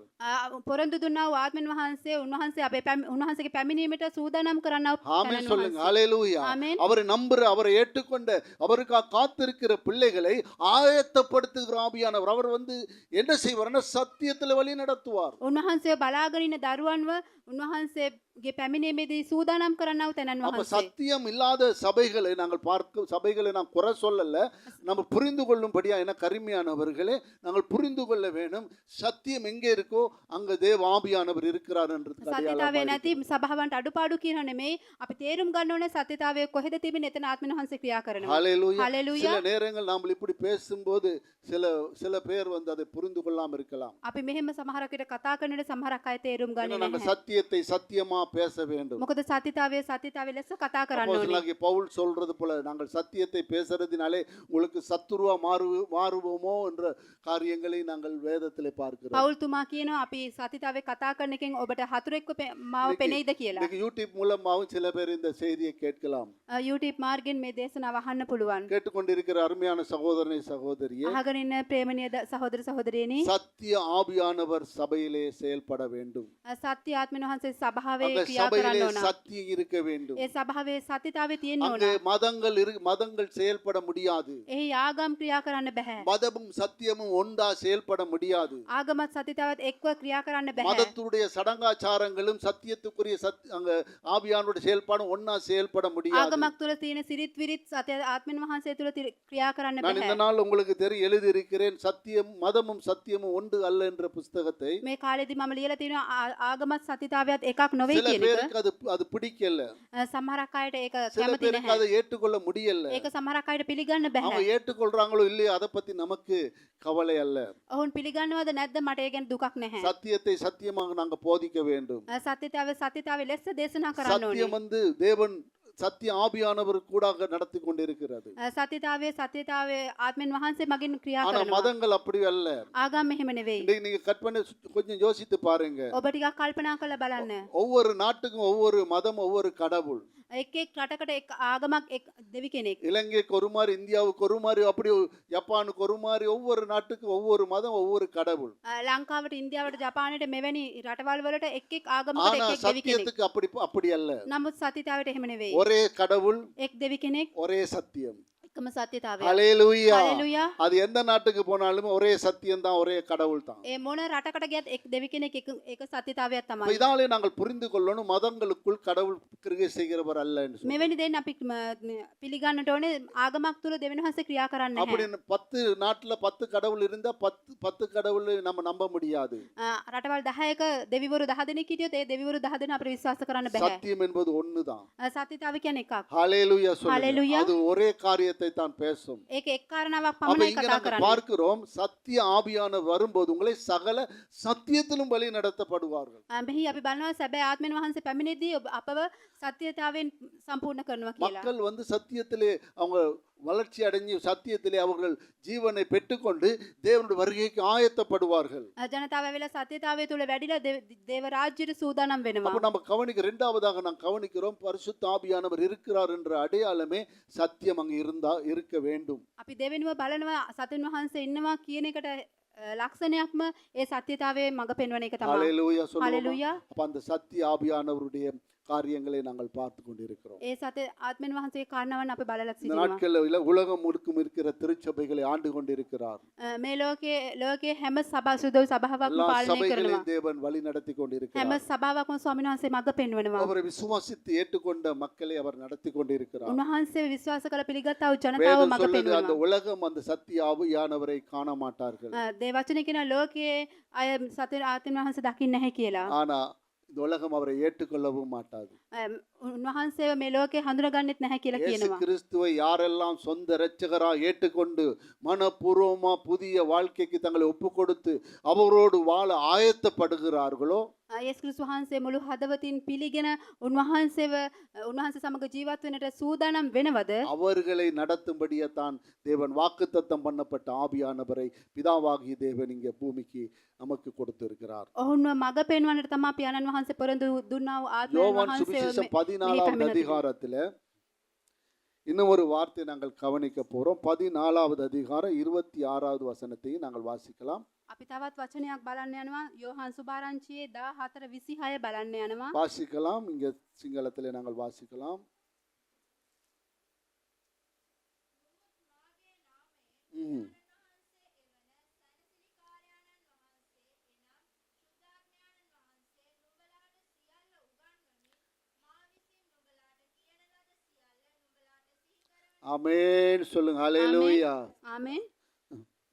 පොරොන්දු දුන්නා වූ ආත්මෙන් වහන්සේ උන්වහන්සේ අපේ උන්වහන්සේගේ පැමිණීමට සූදානම් කරන්නා වූ ஆமென் තැනැන් சொல்லுங்க. වහන්සේ. ஹalleluya. ஆமென். அவரை நம்புற, அவரை ஏற்றுக்கொண்ட, அவருக்காக காத்திருக்கிற பிள்ளைகளை ஆயத்தப்படுத்துகிற ஆவியானவர். அவர் வந்து என்ன செய்வார்னா சத்தியத்துல வழி நடத்துவார். උන්වහන්සේ බලාගෙන ඉන්න දරුවන්ව උන්වහන්සේගේ පැමිණීමේදී සූදානම් කරන්නා වූ තැනැන් அப்ப වහන්සේ. சத்தியம் இல்லாத சபைகளை நாங்கள் பார்க்க, சபைகளை நான் குறை சொல்லல, நம்ம புரிந்து கொள்ளும்படியா. என கருமையானவர்களே, நாங்கள் புரிந்து கொள்ள வேணும், சத்தியம் எங்கே இருக்கோ அங்க தேவ ஆவியானவர் இருக்கிறார் என்றது සත්‍යතාවය නැති සභාවන්ට අඩුපාඩු කියන නෙමෙයි. අපි තේරුම් ගන්න ඕනේ සත්‍යතාවය කොහෙද තිබෙන්නේ, එතන ආත්මෙන් වහන්සේ ක්‍රියා කරනවා. ஹalleluya. ஹalleluya. சில நேரங்கள் நாம் இப்படி பேசும்போது சில பேர் வந்து அதை புரிந்து கொள்ளாம இருக்கலாம். අපි මෙහෙම සමහරක් විට කතා කරනකොට සමහරක් අය තේරුම් ஏன்னா ගන්නේ நாங்கள் නැහැ. சத்தியத்தை சத்தியமா பேச வேண்டும். මොකද සත්‍යතාවය ලෙස කතා කරන්න ඕනේ. அப்போஸ்தலனாகிய பவுல் சொல்றது போல நாங்கள் சத்தியத்தை பேசுறதினாலே உங்களுக்கு சத்துருவா மாறுவோமோ என்ற காரியங்களை நாங்கள் வேதத்திலே பார்க்கிறோம். පවුල් තුමා කියනවා අපි සත්‍යතාවය කතා කරන එකෙන් ඔබට හතුරෙක්ව මාව පෙනෙයිද කියලා. இன்னைக்கு யூடியூப் மூலமாகவும் சில பேர் இந்த செய்தியை கேட்கலாம். YouTube මාර්ගෙන් මේ දේශනාව අහන්න පුළුවන්. கேட்டுக்கொண்டிருக்கிற அருமையான சகோதரனை சகோதரியே, අහගෙන ඉන්න ප්‍රේමණීය සහෝදර සහෝදරියනි, சத்திய ஆவியானவர் சபையிலே செயல்பட வேண்டும். සත්‍ය ආත්මෙන් වහන්සේ සභාවේ அந்த ක්‍රියා சபையிலே කරන්න ඕන. சத்தியம் இருக்க வேண்டும். ඒ සභාවේ සත්‍යතාවය තියෙන්න ඕන. அங்கே மதங்கள் செயல்பட முடியாது. එහි ආගම් ක්‍රියා කරන්න බෑ. மதமும் சத்தியமும் ஒன்றா செயல்பட முடியாது. ආගමත් සත්‍යතාවත් එක්ව ක්‍රියා කරන්න බෑ. மதத்துடைய சடங்காச்சாரங்களும் சத்தியத்துக்குரிய அங்க ஆவியானுடைய செயல்பாடும் ஒன்னா செயல்பட முடியாது. ආගමක් තුළ තියෙන සිරිත් විරිත් සත්‍ය ආත්මෙන් වහන්සේ තුළ ක්‍රියා කරන්න நான் இந்த බෑ. நாள் உங்களுக்கு எழுதி இருக்கிறேன், சத்தியம் மதமும் சத்தியமும் ஒன்று அல்ல என்ற புஸ்தகத்தை. මේ කාලෙදි මම ලියලා තියෙනවා ආගමත් සත්‍යතාවයත් එකක් නොවේ சில කියන එක. பேருக்கு அது பிடிக்கல, සමහරක් අයට ඒක சில කැමති பேருக்கு නැහැ. அதை ஏற்றுக்கொள்ள முடியல. ඒක සමහරක් අයට පිළිගන්න බෑ. அவங்க ஏற்றுக்கொள்றாங்களோ இல்லையோ அதை பத்தி நமக்கு கவலை அல்ல. ඔවුන් පිළිගන්නවද නැද්ද මට ඒ ගැන දුකක් නැහැ. சத்தியத்தை சத்தியமாக நாங்க போதிக்க வேண்டும். සත්‍යතාවය ලෙස දේශනා කරන්න ඕනේ. சத்தியம் வந்து தேவன் சத்திய ஆவியானவர் கூடாக நடத்தி கொண்டிருக்கிறது. සත්‍යතාවය ආත්මෙන් වහන්සේ මගින් ක්‍රියා ஆனா කරනවා. மதங்கள் அப்படி அல்ல. ආගම් මෙහෙම නෙවෙයි. இன்னைக்கு நீங்க கற்பனை கொஞ்சம் யோசித்து பாருங்க. ඔබ ටිකක් කල්පනා කරලා බලන්න. ஒவ்வொரு நாட்டுக்கும் ஒவ்வொரு மதம், ஒவ்வொரு கடவுள். එක් එක් රටකට එක් ආගමක් එක් දෙවි කෙනෙක්. இலங்கைக்கு ஒரு மாதிரி, இந்தியாவுக்கு ஒரு மாதிரி, அப்படி ஜப்பானுக்கு ஒரு மாதிரி, ஒவ்வொரு நாட்டுக்கும் ஒவ்வொரு மதம், ஒவ்வொரு கடவுள். ලංකාවට ඉන්දියාවට ජපානයට මෙවැනි රටවල් වලට එක් එක් ආගමකට ஆனா එක් එක් දෙවි කෙනෙක්. சத்தியத்துக்கு அப்படி அல்ல. නමුත් සත්‍යතාවයට එහෙම නෙවෙයි. ஒரே கடவுள், එක් දෙවි කෙනෙක්, ஒரே சத்தியம். එකම සත්‍යතාවය. ஹalleluya. හalleluya. அது எந்த நாட்டுக்கு போனாலும் ஒரே சத்தியம் தான், ஒரே கடவுள் தான். ඒ මොන රටකට ගියත් එක් දෙවි කෙනෙක් එක සත්‍යතාවයක් இப்ப තමයි. இதாலே நாங்கள் புரிந்து கொள்ளணும், மதங்களுக்குள் கடவுள் கிரியை செய்கிறவர் அல்ல என்று சொல்லி. මෙවැනි දෙන්න අපි පිළිගන්නට ඕනේ ආගමක් තුළ දෙවියන් වහන්සේ ක්‍රියා කරන්නේ அப்படி නැහැ. 10 நாட்டுல 10 கடவுள் இருந்தா 10 கடவுளை நம்ம நம்ப முடியாது. රටවල් 10ක දෙවිවරු 10 දෙනෙක් හිටියොත් ඒ දෙවිවරු 10 දෙනා අපිට විශ්වාස කරන්න බෑ. சத்தியம் என்பது ஒண்ணுதான். සත්‍යතාවය කියන්නේ එකක්. ஹalleluya சொல்லுங்க. ஹalleluya. அது ஒரே காரியத்தை தான் பேசும். ඒක එක් කාරණාවක් அப்ப පමණයි இங்க කතා நாங்க කරන්නේ. பார்க்கிறோம், சத்திய ஆவியானவர் வரும்போது உங்களை சகல சத்தியத்திலும் வழி நடத்தப்படுவார்கள். මෙහි අපි බලනවා සැබෑ ආත්මෙන් වහන්සේ පැමිණෙද්දී අපව සත්‍යතාවයෙන් සම්පූර්ණ කරනවා කියලා. மக்கள் வந்து சத்தியத்திலே அவங்க வளர்ச்சி அடைஞ்சு சத்தியத்திலே அவர்கள் ஜீவனை பெற்றுக்கொண்டு தேவனுடைய வருகைக்கு ஆயத்தப்படுவார்கள். ජනතාව වෙලා සත්‍යතාවය තුළ වැඩිලා දේව රාජ්‍යයට සූදානම් වෙනවා. அப்ப நம்ம கவனிக்க இரண்டாவதாக நாம் கவனிக்கிறோம் பரிசுத்த ஆவியானவர் இருக்கிறார் என்ற அடையாளமே சத்தியம் அங்கு இருக்க வேண்டும். අපි දෙවෙනිව බලනවා සතුන් වහන්සේ ඉන්නවා කියන එකට ලක්ෂණයක්ම ඒ සත්‍යතාවයේ මඟ පෙන්වන එක තමයි. ஹalleluya சொல்லுவோமா? ஹalleluya. அப்ப அந்த சத்திய ஆவியானவருடைய காரியங்களை நாங்கள் பார்த்து கொண்டிருக்கிறோம். ඒ සත්‍ය ආත්මෙන් වහන්සේගේ කාරණාවන් අපි බලලා இந்த සිටිනවා. நாட்களில் உலகம் முழுக்கும் இருக்கிற திருச்சபைகளை ஆண்டு கொண்டிருக்கிறார். මේ ලෝකයේ හැම සභා සුදු සභාවක්ම எல்லா පාලනය කරනවා. சபைகளையும் தேவன் வழி நடத்தி හැම கொண்டிருக்கிறார். සභාවක්ම ස්වාමීන් වහන්සේ මඟ පෙන්වනවා. அவரை விசுவாசித்து ஏற்றுக்கொண்ட மக்களை அவர் நடத்தி கொண்டிருக்கிறார். උන්වහන්සේ විශ්වාස කළ පිළිගත්තා වූ ජනතාව வேதம் මඟ சொல்லுது அந்த පෙන්වනවා. உலகம் அந்த சத்திய ஆவியானவரை காண மாட்டார்கள். දේවචන කියන ලෝකයේ අය සත්‍ය ආත්මෙන් වහන්සේ දකින්නේ නැහැ කියලා. ஆனா இந்த உலகம் அவரை ஏற்றுக்கொள்ளவும் மாட்டாது. උන්වහන්සේව මේ ලෝකේ හඳුනගන්නෙත් නැහැ කියලා இயேசு කියනවා. கிறிஸ்துவை யாரெல்லாம் சொந்த இரட்சகரா ஏற்றுக்கொண்டு மனப்பூர்வமா புதிய வாழ்க்கைக்கு தங்களை ஒப்பு கொடுத்து அவரோடு வாழ ஆயத்தப்படுகிறார்களோ යේසුස් ක්‍රිස්තුස් වහන්සේ මුළු හදවතින් පිළිගෙන උන්වහන්සේ සමග ජීවත් වෙන්නට සූදානම් වෙනවද? அவர்களை நடத்தும்படியே தான் தேவன் வாக்குத்தத்தம் பண்ணப்பட்ட ஆவியானவரை பிதாவாகிய தேவன் இங்கே பூமிக்கு நமக்கு கொடுத்திருக்கிறார். ඔවුන්ව මඟ පෙන්වන්නට තමයි පියාණන් වහන්සේ පොරොන්දු දුන්නා වූ ආත්මයන් யோவான் වහන්සේ சுவிசேஷம் 14வது அதிகாரத்துல இன்னும் ஒரு வார்த்தை நாங்கள் கவனிக்க போறோம். 14வது அதிகாரம் 26வது வசனத்தையும் நாங்கள் வாசிக்கலாம். අපි තවත් වචනයක් බලන්න යනවා. යෝහන් සුභාරංචියේ 14:26 බලන්න යනවා. வாசிக்கலாம். இங்க சிங்களத்திலே நாங்கள் வாசிக்கலாம். ஆமென் சொல்லுங்க. ஹalleluya. ආමෙන්.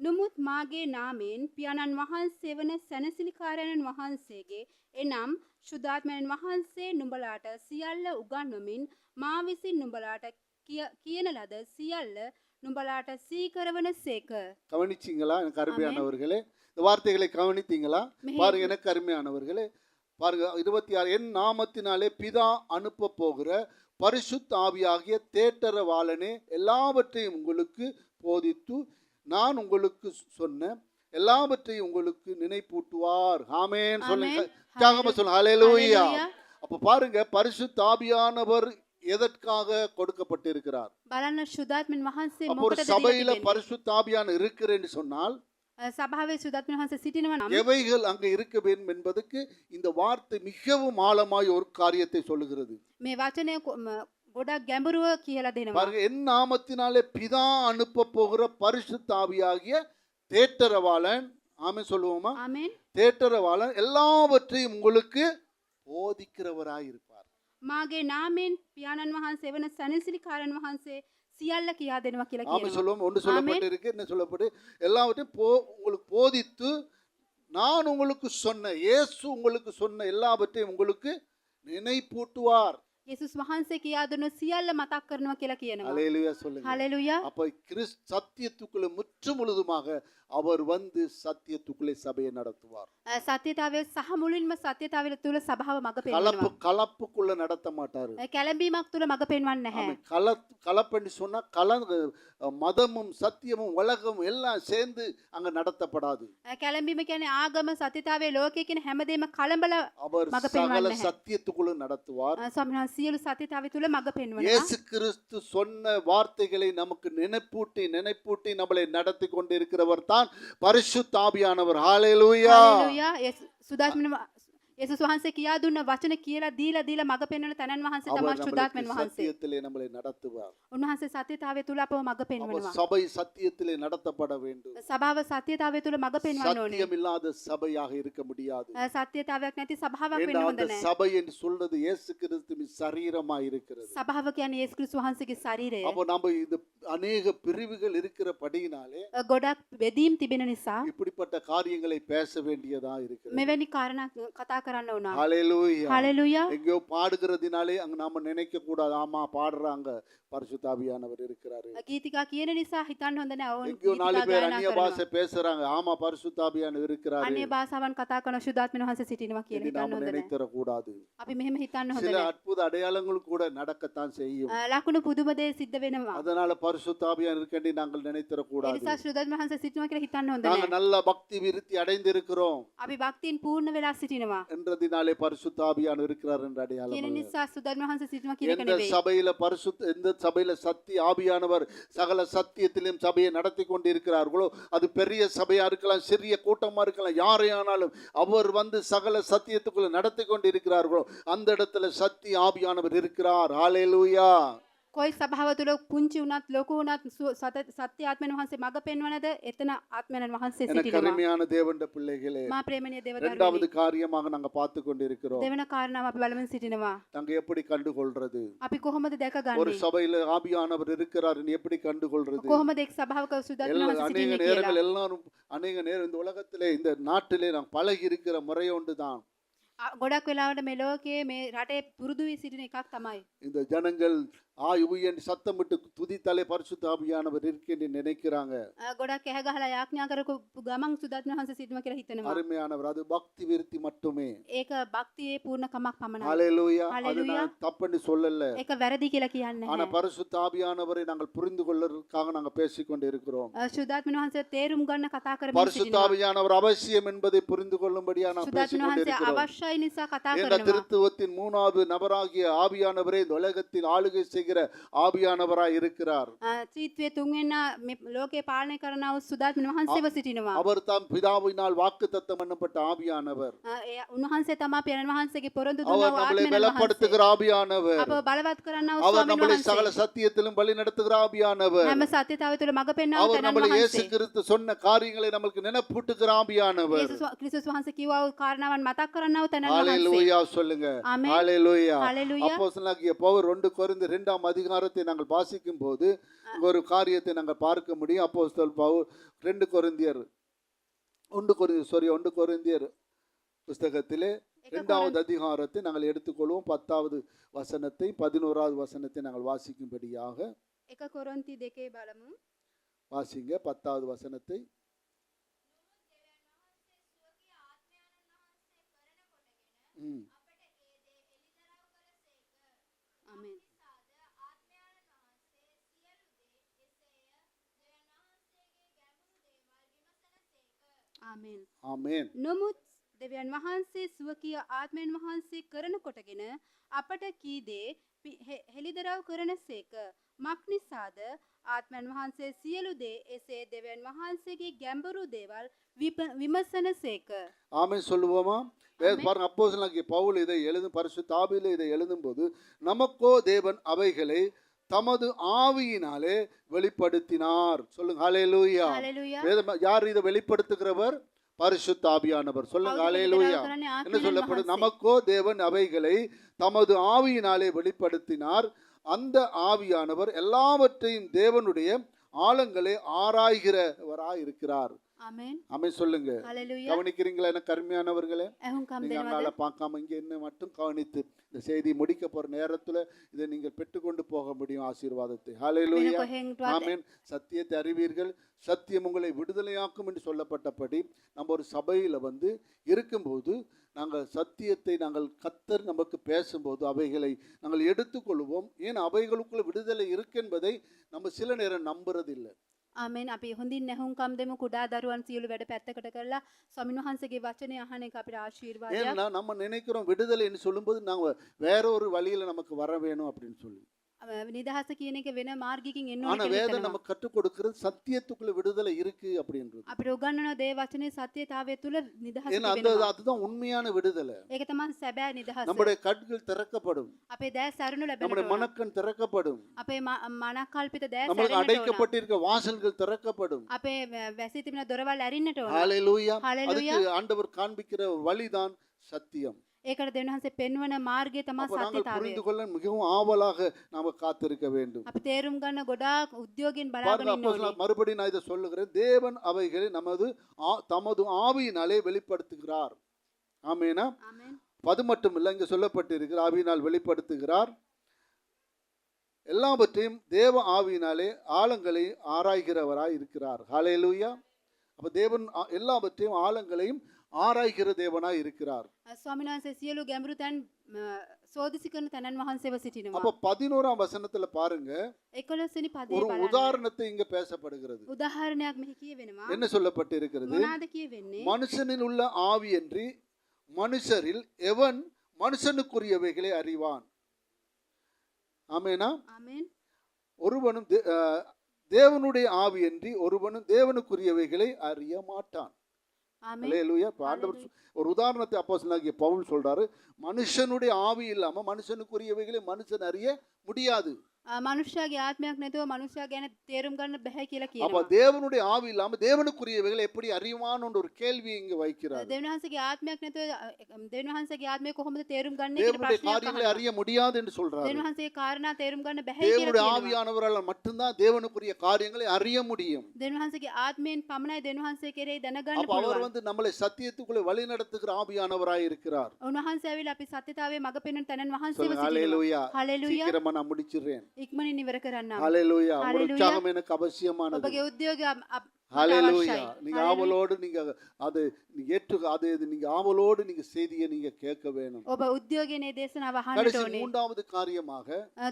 නමුත් මාගේ නාමයෙන් පියාණන් වහන්සේ වන සැනසිලිකාරයන් වහන්සේගේ එනම් ශුද්ධාත්මයන් වහන්සේ නුඹලාට සියල්ල උගන්වමින් මා විසින් නුඹලාට කියන ලද සියල්ල නුඹලාට සීකරවන සේක. கவனிச்சிங்களா எனக்கு அருமையானவர்களே? இந்த வார்த்தைகளை கவனித்தீங்களா? பாருங்க எனக்கு அருமையானவர்களே, பாருங்க 26 என் நாமத்தினாலே பிதா அனுப்ப போகிற பரிசுத்த ஆவியாகிய தேற்றரவாளனே எல்லாவற்றையும் உங்களுக்கு போதித்து நான் உங்களுக்கு சொன்ன எல்லாவற்றையும் உங்களுக்கு நினைப்பூட்டுவார். ஆமென் சொல்லுங்க. தியாகமா சொல்லுங்க. ஹalleluya. அப்ப பாருங்க பரிசுத்த ஆவியானவர் எதற்காக கொடுக்கப்பட்டிருக்கிறார்? බලන්න ශුද්ධාත්මයන් වහන්සේ அப்போ ஒரு මොකටද சபையில දීලා பரிசுத்த ஆவியானவர் இருக்கிறேன்னு சொன்னால் සභාවේ ශුද්ධාත්මයන් වහන්සේ සිටිනවා නම් எவைகள் அங்கே இருக்க வேண்டும் என்பதற்கு இந்த வார்த்தை மிகவும் ஆழமாய் ஒரு காரியத்தை சொல்லுகிறது. මේ වචනය ගොඩක් ගැඹුරුව කියලා දෙනවා. பாருங்க என் நாமத்தினாலே பிதா அனுப்ப போகிற பரிசுத்த ஆவியாகிய தேற்றரவாளன், ஆமென் சொல்லுவோமா? ආමෙන්. தேற்றரவாளன் எல்லாவற்றையும் உங்களுக்கு போதிக்கிறவராய் இருப்பார். මාගේ නාමයෙන් පියාණන් වහන්සේ වන සැනසිලිකාරයන් වහන්සේ සියල්ල කියා දෙනවා කියලා ஆமென் කියනවා. சொல்லுவோம். ஒன்று சொல்லப்பட்டிருக்கு, என்ன சொல்லப்பட்டு எல்லாவற்றையும் உங்களுக்கு போதித்து நான் உங்களுக்கு சொன்ன இயேசு உங்களுக்கு சொன்ன எல்லாவற்றையும் உங்களுக்கு நினைப்பூட்டுவார். යේසුස් වහන්සේ කියා දුන්න සියල්ල මතක් කරනවා කියලා කියනවා. ஹalleluya சொல்லுங்க. හalleluya. அப்ப சத்தியத்துக்குள்ள முற்று முழுதுமாக அவர் வந்து சத்தியத்துக்குள்ளே சபையை நடத்துவார். සත්‍යතාවය සහ මුලින්ම සත්‍යතාවය තුල සභාව මඟ கலப்பு පෙන්වනවා. கலப்புக்குள்ள நடத்த மாட்டாரு. කැළඹීමක් තුල මඟ පෙන්වන්නේ නැහැ. கலப்பன்னு சொன்னா மதமும் சத்தியமும் உலகமும் எல்லாம் சேர்ந்து அங்க நடத்தப்படாது. කැළඹීම කියන්නේ ආගම සත්‍යතාවයේ ලෝකයේ කියන හැමදේම කලඹල அவர் මඟ சகல පෙන්වන්නේ නැහැ. சத்தியத்துக்குள்ள நடத்துவார். ස්වාමීන් වහන්සේ සියලු සත්‍යතාවය තුල මඟ පෙන්වනවා. இயேசு கிறிஸ்து சொன்ன வார்த்தைகளை நமக்கு நினைப்பூட்டி நம்மளை நடத்தி கொண்டிருக்கிறவர் தான் பரிசுத்த ஆவியானவர். ஹalleluya. හalleluya. සුදාත්මන යේසුස් වහන්සේ කියා දුන්න වචන කියලා දීලා මඟ පෙන්වන තනන් වහන්සේ තමයි அவர் සුදාත්මන් நம்மளுக்கு වහන්සේ. சத்தியத்திலே நம்மளை நடத்துவார். උන්වහන්සේ සත්‍යතාවය තුල අපව මඟ அப்ப පෙන්වනවා. சபை சத்தியத்திலே நடத்தப்பட வேண்டும். සභාව සත්‍යතාවය තුල මඟ පෙන්වන්න ඕනේ. சத்தியம் இல்லாத சபையாக இருக்க முடியாது. සත්‍යතාවයක් නැති සභාවක් වෙන්න ஏன்னா හොඳ அந்த නැහැ. சபை என்று சொல்றது இயேசு கிறிஸ்துவின் சரீரமா இருக்கிறது. සභාව කියන්නේ යේසුස් ක්‍රිස්තුස් වහන්සේගේ ශරීරය. அப்போ நம்ம இது அநேக பிரிவுகள் இருக்கிறபடியினாலே ගොඩක් බෙදීම් තිබෙන නිසා இப்படிப்பட்ட காரியங்களை பேச வேண்டியதா இருக்கிறது. මෙවැනි කාරණා කතා කරන්න වුණා. ஹalleluya. හලෙලුයා. எங்கேயோ பாடுகிறதுனாலே அங்க நாம நினைக்க கூடாது, ஆமா பாடுறாங்க பரிசுத்த ஆவியானவர் இருக்கிறாரு. ගීතිකා කියන නිසා හිතන්න හොඳ නැහැ. ඔවුන් எங்கேயோ நாலு ගීතිකා பேர் ගායනා அந்நிய කරනවා. பாஷை பேசுறாங்க, ஆமா பரிசுத்த ஆவியானவர் இருக்கிறாரு. අන්‍ය භාෂාවන් කතා කරන ශුද්ධාත්මන වහන්සේ සිටිනවා කියලා என்று හිතන්න நாம හොඳ නැහැ. நினைத்தர கூடாது. අපි මෙහෙම හිතන්න හොඳ சில නැහැ. அற்புத அடையாளங்களும் கூட நடக்கத்தான் செய்யும். ලකුණු පුදුම දේ සිද්ධ වෙනවා. அதனால பரிசுத்த ஆவியானவர் இருக்கண்டி நாங்கள் நினைத்தர ඒ கூடாது. නිසා ශුද්ධාත්මන වහන්සේ සිටිනවා කියලා හිතන්න හොඳ நாங்க නැහැ. நல்ல பக்தி விருத்தி அடைந்திருக்கிறோம் අපි භක්තියෙන් පූර්ණ වෙලා සිටිනවා. என்றதினாலே பரிசுத்த ஆவியானவர் இருக்கிறார் என்ற அடையாளம் කියන அல்ல. නිසා සුද්ධාත්මන වහන්සේ සිටිනවා කියන එක எந்த නෙවෙයි. சபையில எந்த சபையில சத்திய ஆவியானவர் சகல சத்தியத்திலும் சபையை நடத்தி கொண்டு இருக்கிறார்களோ, அது பெரிய சபையா இருக்கலாம், சிறிய கூட்டமா இருக்கலாம், யாரையானாலும் அவர் வந்து சகல சத்தியத்துக்குள்ள நடத்தி கொண்டு இருக்கிறார்களோ அந்த இடத்துல சத்திய ஆவியானவர் இருக்கிறார். ஹalleluya. කොයි සභාව තුළ පුංචි වුණත් ලොකු වුණත් සත්‍ය ආත්මයන් වහන්සේ මඟ පෙන්වනද එතන ආත්මයන් වහන්සේ எனக்கு සිටිනවා. அருமையான தேவனுடைய பிள்ளைகளே, මා ප්‍රේමණීය இரண்டாவது දේවදරුවනි. காரியமாக நாங்க பார்த்து கொண்டு இருக்கிறோம். දෙවන කාරණාව අපි බලමින් සිටිනවා. நாங்க எப்படி கண்டுகொள்றது? අපි කොහොමද දැක ஒரு ගන්නේ? சபையில ஆவியானவர் இருக்கிறார் எப்படி கண்டுகொள்றது? කොහොමද එක් සභාවක සුද්ධාත්මන වහන්සේ அநேக සිටින්නේ நேரங்கள் කියලා. எல்லாரும் அநேக நேரம் இந்த உலகத்திலே இந்த நாட்டிலே நாம் பழகி இருக்கிற முறை ஒன்றுதான். ගොඩක් වෙලාවට මේ ලෝකයේ මේ රටේ පුරුදු වී සිටින එකක් තමයි. இந்த ஜனங்கள் ஆயுவியன் சத்தமிட்டு துதித்தாலே பரிசுத்த ஆவியானவர் என்று நினைக்கிறாங்க. ගොඩක් ඇහැ ගහලා යාඥා කරපු ගමන් සුද්ධාත්මන වහන්සේ සිටිනවා කියලා හිතනවා. அருமையானவர், அது பக்தி விருத்தி மட்டுமே. ඒක භක්තියේ පූර්ණකමක් පමණයි. ஹalleluya. அது ஹalleluya. நான் தப்புன்னு சொல்லல. ඒක වැරදි කියලා කියන්නේ ஆனா නැහැ. பரிசுத்த ஆவியானவரை நாங்கள் புரிந்து கொள்வதற்காக நாங்கள் பேசிக்கொண்டு இருக்கிறோம். සුද්ධාත්මන වහන්සේ තේරුම් ගන්න කතා කරමින් பரிசுத்த සිටිනවා. ஆவியானவர் அவசியம் என்பதை புரிந்து கொள்ளும்படியா நாம் සුද්ධාත්මන பேசிக்கொண்டு වහන්සේ இருக்கிறோம். අවශ්‍යයි නිසා කතා இந்த කරනවා. திருத்துவத்தின் மூணாவது நபராகிய ஆவியானவரே இந்த உலகத்தில் ஆளுகை செய்கிற ஆவியானவராய் இருக்கிறார். ත්‍රිත්වයේ තුන්වෙනි මේ ලෝකේ පාලනය කරන වූ සුද්ධාත්මන වහන්සේව සිටිනවා. அவர் தாம் பிதாவினால் வாக்குத்தத்தம் பண்ணப்பட்ட ஆவியானவர். උන්වහන්සේ තමයි පියාණන් වහන්සේගේ පොරොන්දු දුන්නා அவர் වූ நம்மளை ආත්මයන් பலப்படுத்துகிற වහන්සේ. ஆவியானவர். අපව බලවත් කරන්නා වූ அவர் ස්වාමීන් நம்மளை சகல වහන්සේ. சத்தியத்திலும் வழி நடத்துகிற ஆவியானவர். හැම සත්‍යතාවය තුළ මඟ පෙන්වන அவர் තනන් நம்மளை இயேசு වහන්සේ. கிறிஸ்து சொன்ன காரியங்களை நமக்கு நினைப்பூட்டுகிற ஆவியானவர். ක්‍රිස්තුස් වහන්සේ කිව්වා වූ කාරණාවන් මතක් කරන්නා වූ තනන් වහන්සේ. ஹalleluya சொல்லுங்க. ஆமென். ஹalleluya. ஹalleluya. அப்போஸ்தலனாகிய பவுல் 2 கொரிந்து 2ஆம் அதிகாரத்தை நாங்கள் வாசிக்கும் போது ஒரு காரியத்தை நாங்கள் பார்க்க முடியும். அப்போஸ்தலன் பவுல் 1 கொரிந்தியர் புஸ்தகத்திலே 2வது அதிகாரத்தை நாங்கள் எடுத்துக்கொள்வோம். 10வது வசனத்தை 11வது வசனத்தை நாங்கள் வாசிக்கும்படியாக 1 කොරින්ති 2 බලමු. வாசிங்க. 10வது வசனத்தை. ආමෙන්. ආමෙන්. ஆமென். නමුත් දෙවියන් වහන්සේ ස්වකීය ආත්මයන් වහන්සේ කරන කොටගෙන අපට කී දේ හෙළිදරව් කරනසේක. මක් නිසාද ආත්මයන් වහන්සේ සියලු දේ එසේ දෙවියන් වහන්සේගේ ගැඹුරු දේවල් විමසනසේක. ஆமென் சொல்லுவோமா? பாருங்க, அப்போஸ்தலனாகிய பவுல் இதை எழுதும் பரிசுத்த ஆவியிலே இதை எழுதும்போது, நமக்கோ தேவன் அவைகளை தமது ஆவியினாலே வெளிப்படுத்தினார். சொல்லுங்க ஹalleluya. ஹalleluya. யார் இதை வெளிப்படுத்துகிறவர்? பரிசுத்த ஆவியானவர். சொல்லுங்க ஹalleluya. என்ன சொல்லப்படுது? நமக்கோ தேவன் அவைகளை தமது ஆவியினாலே வெளிப்படுத்தினார். அந்த ஆவியானவர் எல்லாவற்றையும் தேவனுடைய ஆழங்களை ஆராய்கிறவராய் இருக்கிறார். ஆமென். ஆமென் சொல்லுங்க. ஹalleluya. கவனிக்கிறீங்களா என்ன கருமையானவர்களே? එහුම්කම් நீங்க දෙනවද? அங்கால பார்க்காம இங்க என்ன மட்டும் கவனித்து இந்த செய்தி முடிக்க போற நேரத்துல இதை நீங்கள் பெற்றுக்கொண்டு போக முடியும் ஆசீர்வாதத்தை. ஹalleluya. වෙන කොහෙන්වත් ஆமென். சத்தியத்தை அறிவீர்கள், சத்தியம் உங்களை விடுதலையாக்கும் என்று சொல்லப்பட்டபடி நம்ம ஒரு சபையில வந்து இருக்கும்போது நாங்கள் சத்தியத்தை நாங்கள் கர்த்தர் நமக்கு பேசும்போது அவைகளை நாங்கள் எடுத்துக்கொள்வோம். ஏன் அவைகளுக்குள்ள விடுதலை இருக்கு என்பதை நம்ம சில நேரம் நம்புறதில்லை. ආමෙන්. අපි හොඳින් නැහුම්කම් දෙමු. කුඩා දරුවන් සියලු වැඩ පැත්තකට කරලා ස්වාමීන් වහන්සේගේ වචනේ අහන එක අපිට ආශිර්වාදයක්. ஏன்னா நம்ம நினைக்கிறோம் விடுதலைன்னு சொல்லும்போது நாங்க வேற ஒரு வழியில நமக்கு வர வேணும் அப்படின்னு சொல்லி. නිදහස කියන එක වෙන මාර්ගයකින් එන්න ஆனா ඕනේ කියලා வேதம் හිතනවා. நமக்கு கற்றுக் கொடுக்கிறது சத்தியத்துக்குள்ள விடுதலை இருக்கு அப்படின்றது. අපිට උගන්වන දේ වචනේ සත්‍යතාවය තුල නිදහස ஏன்னா තිබෙනවා. அதுதான் உண்மையான விடுதலை. ඒක තමයි සැබෑ නිදහස. நம்முடைய கண்கள் திறக்கப்படும், අපේ දැස් සැරුණු நம்முடைய ලැබෙනවා. மனக்கண் திறக்கப்படும், අපේ මනකල්පිත දැස් நம்மளுக்கு සැරෙන්නට ඕන. அடைக்கப்பட்டிருக்க வாசல்கள் திறக்கப்படும். අපේ වැසී තිබෙන දොරවල් ඇරින්නට ඕන. ஹalleluya. ஹalleluya. அதுக்கு ஆண்டவர் காண்பிக்கிற வழிதான் சத்தியம். ඒකට දෙවියන් වහන්සේ පෙන්වන මාර්ගය තමයි அப்ப நாங்கள் සත්‍යතාවය. புரிந்து கொள்ள மிகவும் ஆவலாக நாம காத்திருக்க வேண்டும். අපි තේරුම් ගන්න ගොඩාක් උද්‍යෝගයෙන් பாருங்க, බලාගෙන ඉන්න அப்போஸ்தலர் ඕනේ. மறுபடியும் நான் இதை சொல்லுகிறேன். தேவன் அவைகளை தமது ஆவியினாலே வெளிப்படுத்துகிறார். ஆமேனா? ආමෙන්. அது மட்டும் இல்லை, இங்கே சொல்லப்பட்டிருக்கிற ஆவியினால் வெளிப்படுத்துகிறார். எல்லாவற்றையும் தேவ ஆவியினாலே ஆழங்களை ஆராய்கிறவராய் இருக்கிறார். ஹalleluya. அப்ப தேவன் எல்லாவற்றையும் ஆழங்களையும் ஆராய்கிற தேவனாய் இருக்கிறார். ස්වාමීන් වහන්සේ සියලු ගැඹුරු තැන් සෝදිසි කරන තැනන් වහන්සේව සිටිනවා. அப்ப 11ஆம் வசனத்துல பாருங்க, 11 වෙනි පදේ ஒரு බලන්න. உதாரணத்தை இங்க பேசப்படுகிறது. උදාහරණයක් මෙහි කියවෙනවා. என்ன சொல்லப்பட்டிருக்கிறது? මොනවාද කියවෙන්නේ? மனுஷனில் உள்ள ஆவியன்றி மனுஷரில் எவன் மனுஷனுக்குரியவைகளை அறிவான்? ஆமேனா? ආමෙන්. ஒருவனும் தேவனுடைய ஆவியன்றி ஒருவனும் தேவனுக்குரியவைகளை அறிய மாட்டான். ආමෙන්. அல்லேலூயா. இப்ப ஆண்டவர் ஒரு உதாரணத்தை அப்போஸ்தலனாகிய பவுல் சொல்றாரு, மனுஷனுடைய ஆவி இல்லாம மனுஷனுக்குரியவைகளை மனுஷன் அறிய முடியாது. මනුෂ්‍යයාගේ ආත්මයක් නැතුව මනුෂ්‍යයා ගැන තේරුම් ගන්න බැහැ කියලා அப்ப කියනවා. தேவனுடைய ஆவி இல்லாம தேவனுக்குரியவைகளை எப்படி அறிவான்னு ஒரு கேள்வி இங்க வைக்கிறார். දෙවියන් වහන්සේගේ ආත්මයක් නැතුව දෙවියන් වහන්සේගේ ආත්මය කොහොමද තේරුම් ගන්නේ කියලා தேவனுடைய ප්‍රශ්නයක් காரியங்களை අහනවා. அறிய முடியாது என்று சொல்றாரு. දෙවියන් වහන්සේගේ කාරණා තේරුම් ගන්න බැහැ කියලා தேவனுடைய කියනවා. ஆவியானவரால் மட்டும்தான் தேவனுக்குரிய காரியங்களை அறிய முடியும். දෙවියන් වහන්සේගේ ආත්මයෙන් පමණයි දෙවියන් වහන්සේ කෙරෙහි දැනගන්න அப்ப அவர் පුළුවන්. நம்மளை சத்தியத்துக்குள்ளே வழி நடத்துகிற ஆவியானவராய் இருக்கிறார். උන්වහන්සේ ඇවිල්ලා අපි සත්‍යතාවයේ මඟ පෙන්වන තැනන් වහන්සේව சொல்லுங்க සිටිනවා. ஹalleluya. හalleluya. சீக்கிரமா நான் முடிச்சிடுறேன். ඉක්මනින් ඉවර කරන්නම්. ஹalleluya. ஒரு Hallelujah. உற்சாகம் எனக்கு அவசியமானது. ඔබගේ උද්‍යෝගය ஹalleluya. අවශ්‍යයි. நீங்க ஆவலோடு நீங்க அது நீங்க ஆவலோடு நீங்க செய்தியை நீங்க கேட்க வேணும். ඔබ උද්‍යෝගයේ දේශනාව අහන්නට கடைசி ඕනේ. மூன்றாவது காரியமாக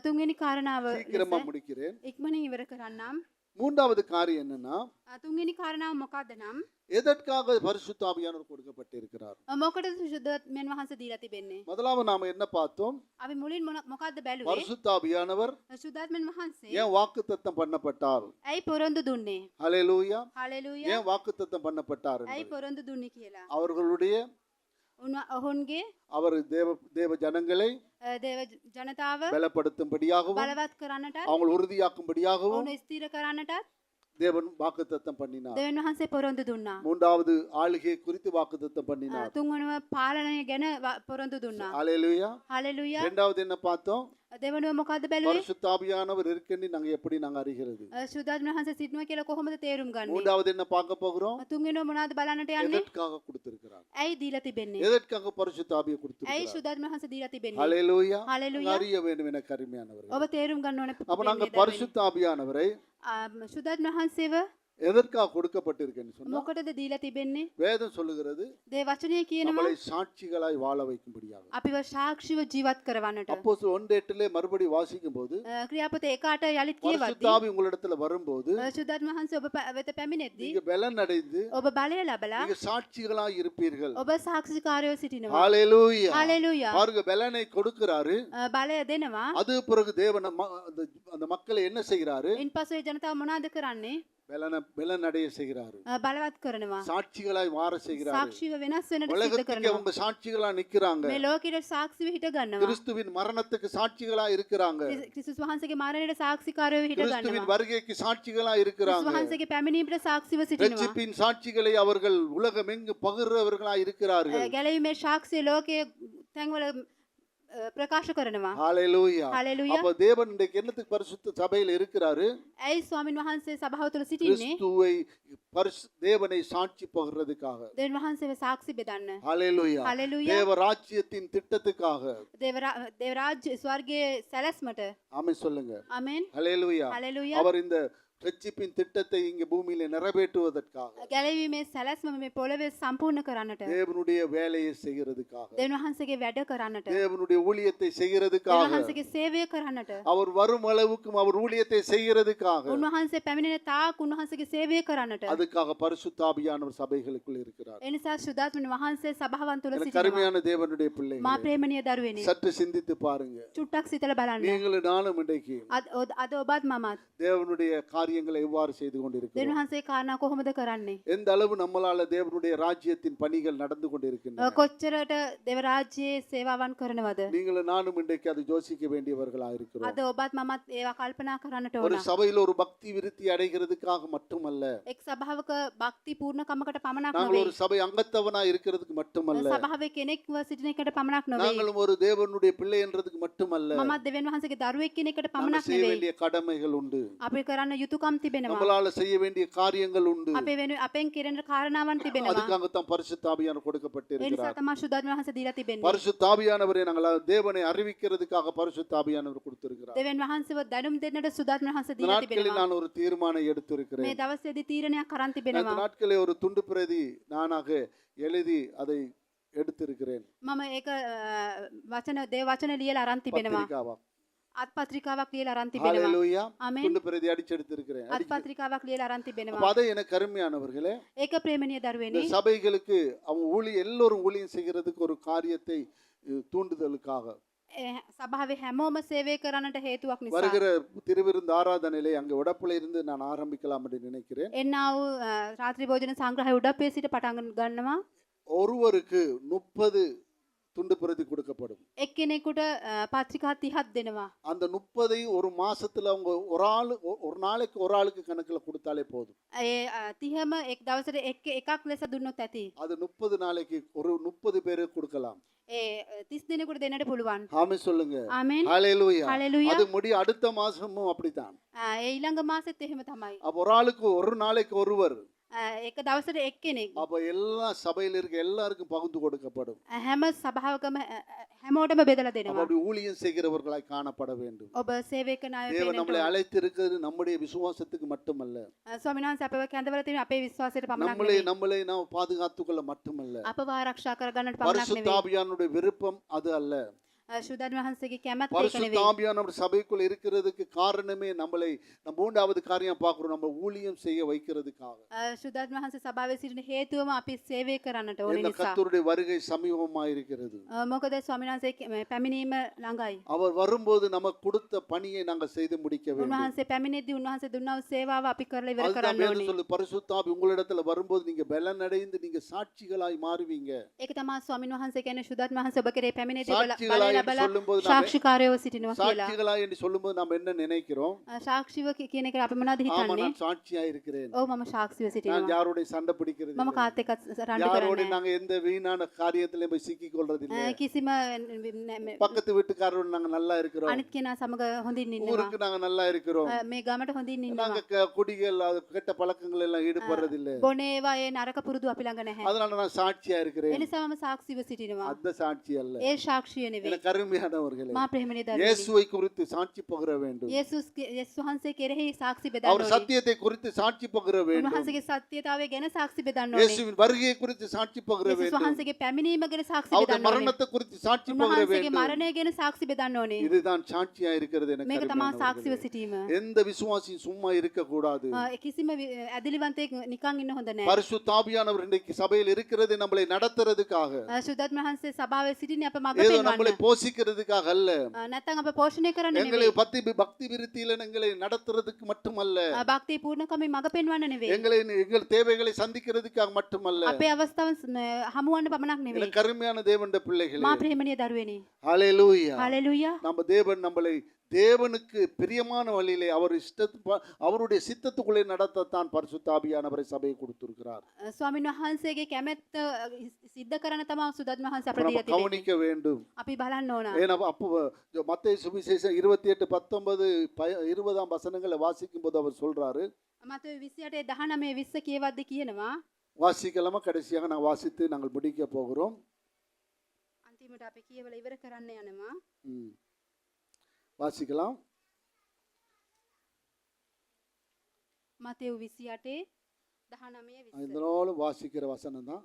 තුන්වෙනි කාරණාව சீக்கிரமா முடிக்கிறேன். ඉක්මනින් ඉවර කරන්නම්. மூன்றாவது காரியம் என்னன்னா, තුන්වෙනි කාරණාව මොකක්ද නම් எதற்காக பரிசுத்த ஆவியானவர் கொடுக்கப்பட்டிருக்கிறார்? මොකටද සුද්ධාත්මයන් වහන්සේ දීලා තිබෙන්නේ? முதலாவது நாம என்ன பார்த்தோம்? අපි මුලින් මොකක්ද බැලුවේ? பரிசுத்த ஆவியானவர் සුද්ධාත්මයන් වහන්සේ ஏன் வாக்குத்தத்தம் பண்ணப்பட்டார்? ඇයි පොරොන්දු දුන්නේ? ஹalleluya. හalleluya. ஏன் வாக்குத்தத்தம் பண்ணப்பட்டார் ඇයි என்பது. පොරොන්දු දුන්නේ කියලා. அவர்களுடைய ඔවුන්ගේ அவர் தேவ ஜனங்களை දේව ජනතාව பலப்படுத்தும்படியாகவும் බලවත් කරන්නටත් அவங்களை உறுதியாக்கும்படியாகவும் ඔවුන් ස්ථිර කරන්නටත් தேவன் வாக்குத்தத்தம் பண்ணினார். දෙවියන් වහන්සේ පොරොන්දු දුන්නා. மூன்றாவது ஆளுகை குறித்து வாக்குத்தத்தம் பண்ணினார். තුන්වෙනිව පාලනය ගැන පොරොන්දු දුන්නා. ஹalleluya. හalleluya. இரண்டாவது என்ன பார்த்தோம்? දෙවනුව මොකද්ද බැලුවේ? பரிசுத்த ஆவியானவர் இருக்குன்னு நாங்க அறிகிறது. සුද්ධාත්මයන් වහන්සේ සිටිනවා කියලා කොහොමද තේරුම් ගන්නේ? மூன்றாவது என்ன பார்க்க போகிறோம்? තුන්වෙනිව මොනවද බලන්නට යන්නේ? எதற்காக கொடுத்திருக்கிறார்? ඇයි දීලා තිබෙන්නේ? எதற்காக பரிசுத்த ஆவியை ඇයි கொடுத்திருக்கிறார்? සුද්ධාත්මයන් වහන්සේ දීලා තිබෙන්නේ? ஹalleluya. Hallelujah. நாங்க அறிய வேண்டும் என கருமையானவர்கள். ඔබ තේරුම් ගන්න ඕනේ. அப்ப நாங்க பரிசுத்த ஆவியானவரை සුද්ධාත්මයන් වහන්සේව எதற்காக கொடுக்கப்பட்டிருக்கேன்னு சொன்னா, මොකටද දීලා තිබෙන්නේ? வேதம் சொல்லுகிறது දේ වචනය කියනවා நம்மளை சாட்சிகளாய் வாழ வைக்கும்படியாக. අපිව සාක්ෂිව ජීවත් කරවන්නට. அப்போஸ்தலர் 1:8 மறுபடி வாசிக்கும் போது, ක්‍රියාපොත 1:8 යලිත් பரிசுத்த කියවද්දී ஆவி உங்களிடத்துல வரும்போது සුද්ධාත්මයන් වහන්සේ ඔබ වෙත පැමිණෙද්දී நீங்க பலன் அடைந்து ඔබ බලය ලබලා நீங்க சாட்சிகளாய் இருப்பீர்கள். ඔබ සාක්ෂිකාරයෝ සිටිනවා. ஹalleluya. හalleluya. பாருங்க, பலனை கொடுக்கிறாரு. බලය දෙනවා. அது பிறகு தேவன் அந்த மக்களை என்ன செய்கிறாரு? ඉන්පස්සේ ජනතාව මොනවද කරන්නේ? பலன் அடைய செய்கிறாரு. බලවත් කරනවා. சாட்சிகளாய் மாற செய்கிறாரு. සාක්ෂිව වෙනස් වෙනට සිද්ධ உலகத்துக்கு කරනවා. அவங்க சாட்சிகளா நிக்கிறாங்க. මේ ලෝකෙට සාක්ෂිව හිට ගන්නවා. கிறிஸ்துவின் மரணத்துக்கு சாட்சிகளா இருக்கிறாங்க. ක්‍රිස්තුස් වහන්සේගේ මරණයට සාක්ෂිකාරයෝ හිට கிறிஸ்துவின் ගන්නවා. வருகைக்கு சாட்சிகளா ක්‍රිස්තුස් இருக்கிறாங்க. වහන්සේගේ පැමිණීමට සාක්ෂිව සිටිනවා. ரட்சிப்பின் சாட்சிகளை அவர்கள் உலகமெங்கு பகிர்றவர்களா இருக்கிறார்கள். ගැලවීමේ සාක්ෂිය ලෝකයේ තැන්වල ප්‍රකාශ කරනවා. ஹalleluya. හalleluya. அப்ப தேவன் இன்றைக்கு என்னத்துக்கு பரிசுத்த சபையில இருக்கிறாரு? ඇයි ස්වාමින් වහන්සේ සභාව තුළ සිටින්නේ? கிறிஸ்துவை தேவனை சாட்சி பகிர்றதுக்காக. දෙවියන් වහන්සේව සාක්ෂි බෙදන්න. ஹalleluya. හalleluya. தேவ ராஜ்யத்தின் திட்டத்துக்காக. දේව රාජ්‍ය ස්වර්ගයේ සැලැස්මට. ஆமென் சொல்லுங்க. ආමෙන්. ஹalleluya. හalleluya. அவர் இந்த ரட்சிப்பின் திட்டத்தை இங்க பூமியில நிறைவேற்றுவதற்காக, ගැලවීමේ සැලැස්ම මේ පොළවේ සම්පූර්ණ කරන්නට. தேவனுடைய வேலையை செய்கிறதுக்காக, දෙවියන් වහන්සේගේ වැඩ කරන්නට. தேவனுடைய ஊழியத்தை செய்கிறதுக்காக, දෙවියන් වහන්සේගේ சேவைය කරන්නට. அவர் வரும் அளவுக்கும் அவர் ஊழியத்தை செய்கிறதுக்காக, උන්වහන්සේ පැමිණෙන තාක් උන්වහන්සේගේ சேவைය කරන්නට. அதுக்காக பரிசுத்த ஆவியானவர் சபைகளுக்குள் இருக்கிறார். ඒ නිසා සුද්ධාත්මයන් වහන්සේ සභාවන් තුළ எனக்கு සිටිනවා. கருமையான தேவனுடைய මා பிள்ளைகள், ප්‍රේමණීය දරුවනේ. சற்று சிந்தித்து பாருங்க. චුට්ටක් සිතලා බලන්න. நீங்களும் நானும் இன்றைக்கு අද ඔබත් මමත් தேவனுடைய காரியங்களை எவ்வாறு செய்து கொண்டிருக்கிறோம்? දෙවියන් වහන්සේ කාරණා කොහොමද කරන්නේ? எந்த அளவு நம்மளால தேவனுடைய ராஜ்யத்தின் பணிகள் நடந்து கொண்டிருக்கின்றன? කොච්චරට දේව රාජ්‍යයේ සේවාවන් කරනවද? நீங்களும் நானும் இன்றைக்கு அதை யோசிக்க வேண்டியவர்களா இருக்கிறோம். අද ඔබත් මමත් ඒවා කල්පනා කරන්නට ஒரு ඕන. சபையில் ஒரு பக்தி விருத்தி அடைகிறதுக்காக மட்டுமல்ல, එක් සභාවක භක්ති පූර්ණ කමකට පමණක් நாங்கள் නොවේ. ஒரு சபை அங்கத்தவனா இருக்கிறதுக்கு மட்டுமல்ல, සභාවේ කෙනෙක්ව සිටින එකට පමණක් නොවේ. நாங்களும் ஒரு தேவனுடைய பிள்ளை என்றதுக்கு மட்டுமல்ல, මමත් දෙවියන් වහන්සේගේ දරුවෙක් කෙනෙක්ට நாங்கள் පමණක් செய்ய නෙවෙයි. வேண்டிய கடமைகள் உண்டு. අපි කරන්න යුතු යුතුකම් තිබෙනවා. நம்மளால செய்ய வேண்டிய காரியங்கள் உண்டு. අපෙන් කෙරෙන කාරණාවන් තිබෙනවා. அதுக்காகத்தான் பரிசுத்த ஆவியானவர் ඒ නිසා கொடுக்கப்பட்டிருக்கிறார். තමයි සුදාත්ම වහන්සේ දීලා තිබෙන්නේ. பரிசுத்த ஆவியானவரை நாங்கள் தேவனை அறிவிக்கிறதுக்காக பரிசுத்த ஆவியானவர் கொடுத்திருக்கிறார். දෙවියන් වහන්සේව දැනුම් දෙන්නට සුදාත්ම වහන්සේ இந்த දීලා நாட்களில் තිබෙනවා. நான் ஒரு தீர்மானம் எடுத்திருக்கிறேன். මේ දවසේදී තීරණයක් කරන් இந்த තිබෙනවා. நாட்களே ஒரு துண்டு பிரதி நானாக எழுதி அதை எடுத்திருக்கிறேன். මම ඒක වචන දේව වචන ලියලා අරන් තිබෙනවා. பத்திரிகாவா. අත්පත්‍රිකාවක් ලියලා අරන් තිබෙනවා. ஹalleluya. ආමෙන්. துண்டு பிரதி அடிச்சு எடுத்திருக்கிறேன். අත්පත්‍රිකාවක් ලියලා අරන් அப்ப තිබෙනවා. அதை எனக்கு அருமையானவர்களே, ඒක ප්‍රේමණීය இந்த දරුවෙනි. சபைகளுக்கு அவங்க எல்லோரும் ஊழியம் செய்கிறதுக்கு ஒரு காரியத்தை தூண்டுதலுக்காக සභාවේ හැමෝම සේවය කරන්නට හේතුවක් නිසා. வருகிற திருவிருந்து ஆராதனையிலே அங்கே உடப்புல இருந்து நான் ஆரம்பிக்கலாம் என்று நினைக்கிறேன். එන්නා වූ රාත්‍රී භෝජන සංග්‍රහය උඩපේ සිට පටන් ගන්නවා. ஒருவருக்கு 30 துண்டு பிரதி கொடுக்கப்படும். එක්කෙනෙකුට පත්‍රිකා 30ක් දෙනවා. அந்த 30 ஒரு மாசத்துல அவங்க ஒரு நாளைக்கு ஒரு ஆளுக்கு கணக்குல கொடுத்தாலே போதும். ඒ 30ම එක් දවසට එකක් ලෙස දුන්නොත් ඇති. அது 30 நாளைக்கு ஒரு 30 பேருக்கு கொடுக்கலாம். ඒ 30 දිනකට දෙන්නට පුළුවන්. ஆமென் சொல்லுங்க. ආමෙන්. ஹalleluya. හalleluya. அது முடி அடுத்த மாசமும் அப்படித்தான். ඒ ඊළඟ මාසෙත් එහෙම තමයි. அப்ப ஒரு ஆளுக்கு ஒரு நாளைக்கு ஒருவர். එක දවසට එක්කෙනෙක්. அப்ப எல்லா சபையில இருக்க எல்லாருக்கும் பகிர்ந்து கொடுக்கப்படும். හැම සභාවකම හැමෝටම බෙදලා அப்ப දෙනවා. அப்படி ஊழியம் செய்கிறவர்களாய் காணப்பட வேண்டும். ඔබ සේවය කරන අය தேவன் நம்மளை වෙනට. அழைத்திருக்கிறது நம்முடைய விசுவாசத்துக்கு மட்டுமல்ல, ස්වාමීන් වහන්සේ අපව කැඳවලා තියෙන අපේ විශ්වාසයට පමණක් நம்மளை නෙවෙයි. நம்மளை நாம் பாதுகாத்துக் கொள்ள மட்டுமல்ல. අපව ආරක්ෂා කරගන්නට පමණක් பரிசுத்த නෙවෙයි. ஆவியானுடைய விருப்பம் அது அல்ல. සුදාත්ම වහන්සේගේ කැමැත්ත ඒක பரிசுத்த නෙවෙයි. ஆவியானவர் சபைக்குள் இருக்கிறதுக்கு காரணமே நம்மளை நம்ம மூன்றாவது காரியம் பார்க்கிறோம், நம்ம ஊழியம் செய்ய வைக்கிறதுக்காக. සුදාත්ම වහන්සේ සභාවේ සිටින හේතුවම අපි සේවය කරන්නට ඕන இந்த නිසා. கர்த்தருடைய வருகை சமீபமாக இருக்கிறது. මොකද ස්වාමීන් වහන්සේ පැමිණීම ළඟයි. அவர் வரும்போது நமக்கு கொடுத்த பணியை நாங்கள் செய்து முடிக்க வேண்டும். උන්වහන්සේ පැමිණෙද්දී උන්වහන්සේ දුන්නා වූ සේවාව අපි කරලා ඉවර அதுதான் කරන්න வேதம் ඕනේ. சொல்லு, பரிசுத்த ஆவி உங்களிடத்துல வரும்போது நீங்க பலன் அடைந்து நீங்க சாட்சிகளாய் மாறுவீங்க. ඒක තමයි ස්වාමීන් වහන්සේ කියන්නේ සුදාත්ම වහන්සේ ඔබ කෙරේ පැමිණෙද්දී சாட்சிகளாய் බලය என்று ලබලා சொல்லும்போது සාක්ෂිකාරයෝ සිටිනවා කියලා. சாட்சிகளாய் என்று சொல்லும்போது நாம் என்ன நினைக்கிறோம்? සාක්ෂිව කියන එක අපි මොනවද ஆமா, හිතන්නේ? நான் சாட்சியா இருக்கிறேன், ඔව් මම සාක්ෂිව நான் සිටිනවා. யாரோட சண்டை பிடிக்கிறது මම இல்லை, කාත් එක්ක රණ්ඩු யாரோட කරන්නේ நாங்க எந்த வீணான காரியத்திலையும் போய் சிக்கிக் கொள்றது இல்லை. කිසිම பக்கத்து வீட்டுக்காரோட நாங்க நல்லா இருக்கிறோம், අනිත් කෙනා සමග හොඳින් ඉන්නවා. ஊருக்கு நாங்க நல்லா இருக்கிறோம், මේ ගමට හොඳින් நாங்க ඉන්නවා. குடிகள் அது கெட்ட பழக்கங்கள் எல்லாம் ஈடுபடுறது இல்லை. බොනේ ඒවා ඒ නරක පුරුදු අපි ළඟ නැහැ. அதனால நான் சாட்சியா ඒ இருக்கிறேன். නිසා මම සාක්ෂිව සිටිනවා. அந்த சாட்சி அல்ல. ඒ සාක්ෂිය නෙවෙයි. எனக்கு அருமையானவர்களே, මා ප්‍රේමණීය දරුවනි. இயேசுவை குறித்து சாட்சி பகிர வேண்டும். යේසුස් වහන්සේ කෙරෙහි සාක්ෂි බෙදන්න அவர் ඕනේ. சத்தியத்தை குறித்து சாட்சி பகிர வேண்டும். උන්වහන්සේගේ සත්‍යතාවය ගැන සාක්ෂි බෙදන්න ඕනේ. இயேசுவின் வருகையை குறித்து சாட்சி பகிர යේසුස් வேண்டும். වහන්සේගේ පැමිණීම ගැන සාක්ෂි அவருடைய බෙදන්න ඕනේ. மரணத்தை குறித்து சாட்சி பகிர උන්වහන්සේගේ வேண்டும். මරණය ගැන සාක්ෂි බෙදන්න ඕනේ. இதுதான் சாட்சியா இருக்கிறது. எனக்கு මේක තමයි සාක්ෂිව அருமையானவர்களே, සිටීම. எந்த விசுவாசியும் சும்மா இருக்க கூடாது. කිසිම ඇදිලිවන්තයෙක් නිකන් ඉන්න හොඳ නැහැ. பரிசுத்த ஆவியானவர் இன்றைக்கு சபையில் இருக்கிறது நம்மளை நடத்துறதுக்காக, සුදාත්ම වහන්සේ සභාවේ සිටින්නේ අප මඟ ஏதோ පෙන්වන්න. நம்மளை போஷிக்கிறதுக்காக அல்ல, නැත්නම් අප පෝෂණය කරන්න எங்களை නෙවෙයි. பக்தி விருத்தியில எங்களை நடத்துறதுக்கு மட்டுமல்ல, භක්තිය පූර්ණකමින් මඟ පෙන්වන්න නෙවෙයි. எங்கள் தேவைகளை சந்திக்கிறதுக்காக மட்டுமல்ல. අපේ අවස්ථාව හමුවන්න පමණක් නෙවෙයි. எனக்கு அருமையான தேவனுடைய பிள்ளைகளே, මා ප්‍රේමණීය දරුවනි. ஹalleluya. හalleluya. நம்ம தேவன் நம்மளை தேவனுக்கு பிரியமான வழியிலே அவருடைய சித்தத்துக்குள்ளே நடத்தத்தான் பரிசுத்த ஆவியானவரை சபையை கொடுத்திருக்கிறார். ස්වාමීන් වහන්සේගේ කැමැත්ත සිද්ධ කරන තමයි සුදාත්ම වහන්සේ අපට நம்ம දීලා තිබෙන්නේ. கவனிக்க வேண்டும். අපි බලන්න ඕන. ஏன்னா அப்போ மத்தேயு சுவிசேஷம் 28:19-20 வசனங்களை வாசிக்கும் போது அவர் சொல்றாரு. මතේ 28:19-20 කියවද්ද කියනවා. வாசிக்கலாமா? கடைசியாக நான் வாசித்து நாங்கள் முடிக்க போகிறோம். අන්තිමට අපි කියවලා ඉවර කරන්න යනවා. வாசிக்கலாம். මතේ 28:19-20. இந்த நாளும் வாசிக்கிற வசனம் தான்.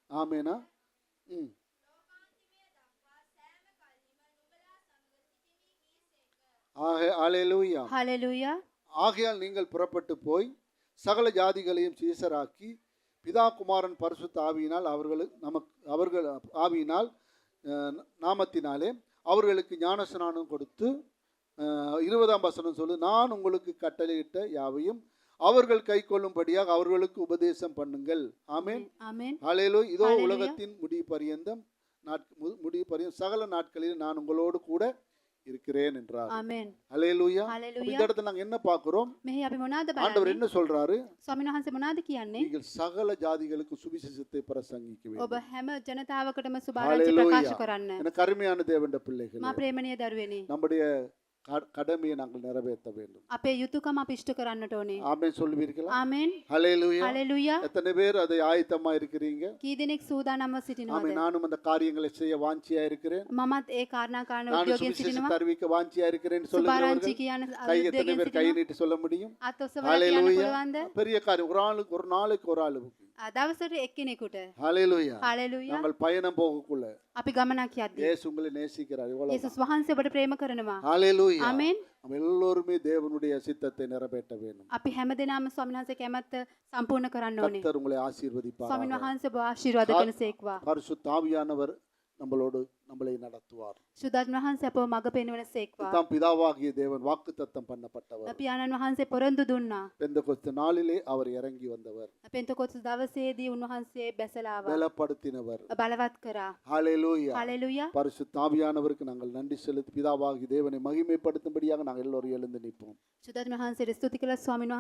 ஆமேனா? ஹalleluya. ஹalleluya. ஆகையால் நீங்கள் புறப்பட்டு போய் சகல ஜாதிகளையும் சீசராக்கி பிதா குமாரன் பரிசுத்த ஆவியினால் அவர்கள் ஆவியினால் நாமத்தினாலே அவர்களுக்கு ஞானஸ்நானம் கொடுத்து 20ஆம் வசனம் சொல்லு, நான் உங்களுக்கு கட்டளையிட்ட யாவையும் அவர்கள் கைக்கொள்ளும்படியாக அவர்களுக்கு உபதேசம் பண்ணுங்கள். ஆமென். ஆமென். ஹalleluya. இதோ உலகத்தின் முடிவு பரியந்தம் சகல நாட்களில் நான் உங்களோடு கூட இருக்கிறேன் என்றார். ආමෙන්. ஹல்லேலூயா. ஹalleluya. இந்த இடத்துல நாங்க என்ன பார்க்கிறோம்? මෙහි අපි මොනවාද ஆண்டவர் බලන්නේ? என்ன சொல்றாரு? ස්වාමීන් වහන්සේ මොනවාද කියන්නේ? நீங்கள் சகல ஜாதிகளுக்கு சுவிசேஷத்தை பிரசங்கிக்க ඔබ வேண்டும். හැම ජනතාවකටම සුභාරංචි ஹalleluya. ප්‍රකාශ කරන්න. எனக்கு அருமையான தேவனுடைய பிள்ளைகளே, මා ප්‍රේමණීය දරුවනේ. நம்முடைய கடமையை நாங்கள் நிறைவேற்ற வேண்டும். අපේ යුතුයකම අපි ඉෂ්ට කරන්නට ඕනේ. ஆமென் சொல்வீர்களா? ආමෙන්. ஹல்லேலூயா. හalleluya. எத்தனை பேர் அதை ஆயத்தமா இருக்கிறீங்க? කී දෙනෙක් සූදානම්ව සිටිනවද? ஆமென். நானும் அந்த காரியங்களை செய்ய வாஞ்சியா இருக்கிறேன். මමත් ඒ කාරණා කරන நானும் උද්‍යෝගයෙන් சுவிசேஷத்தை සිටිනවා. அறிவிக்க வாஞ்சியா இருக்கிறேன் සුභාරංචි சொல்லுகிறவர்கள் කියන கை எத்தனை උද්‍යෝගයෙන් பேர் கை සිටිනවා. நீட்டி சொல்ல முடியும்? අත් ඔසවලා කියන්න ஹalleluya. පුළුවන්ද? பெரிய காரியம். ஒரு ஆளுக்கு ஒரு நாளைக்கு ஒரு ஆளுக்கு. දවසට එක්කෙනෙකුට. ஹalleluya. හalleluya. நாங்கள் பயணம் போகக்குள்ள අපි ගමනක් යද්දී இயேசு உங்களை நேசிக்கிறார். இவ்வளவு යේසුස් වහන්සේ ඔබට ප්‍රේම කරනවා. ஹalleluya. ආමෙන්. நம்ம எல்லோருமே தேவனுடைய சித்தத்தை நிறைவேற்ற வேண்டும். අපි හැමදෙනාම ස්වාමීන් වහන්සේ කැමැත්ත සම්පූර්ණ කරන්න ඕනේ. கர்த்தர் உங்களை ஆசீர்வதிப்பார். ස්වාමීන් වහන්සේ ඔබ ආශිර්වාද කරනසේක්වා. பரிசுத்த ஆவியானவர் நம்மளை நடத்துவார். සුදාත්ම වහන්සේ අපව මඟ පෙන්වනසේක්වා. தாம் பிதாவாகிய தேவன் வாக்குத்தத்தம் பண்ணப்பட்டவர். පියාණන් වහන්සේ පොරොන්දු දුන්නා. பெந்தெகோஸ்து நாளிலே அவர் இறங்கி வந்தவர். පෙන්තකොස්තු දවසේදී උන්වහන්සේ බැසලා ආවා. பலப்படுத்தினவர். බලවත් කරා. ஹalleluya. හalleluya. பரிசுத்த ஆவியானவருக்கு நாங்கள் நன்றி செலுத்தி பிதாவாகிய தேவனை மகிமைப்படுத்தும்படியாக நாங்கள் எல்லோரும் எழுந்து நிற்போம். සුදාත්ම වහන්සේට ස්තුති කළා ස්වාමීන් වහන්සේ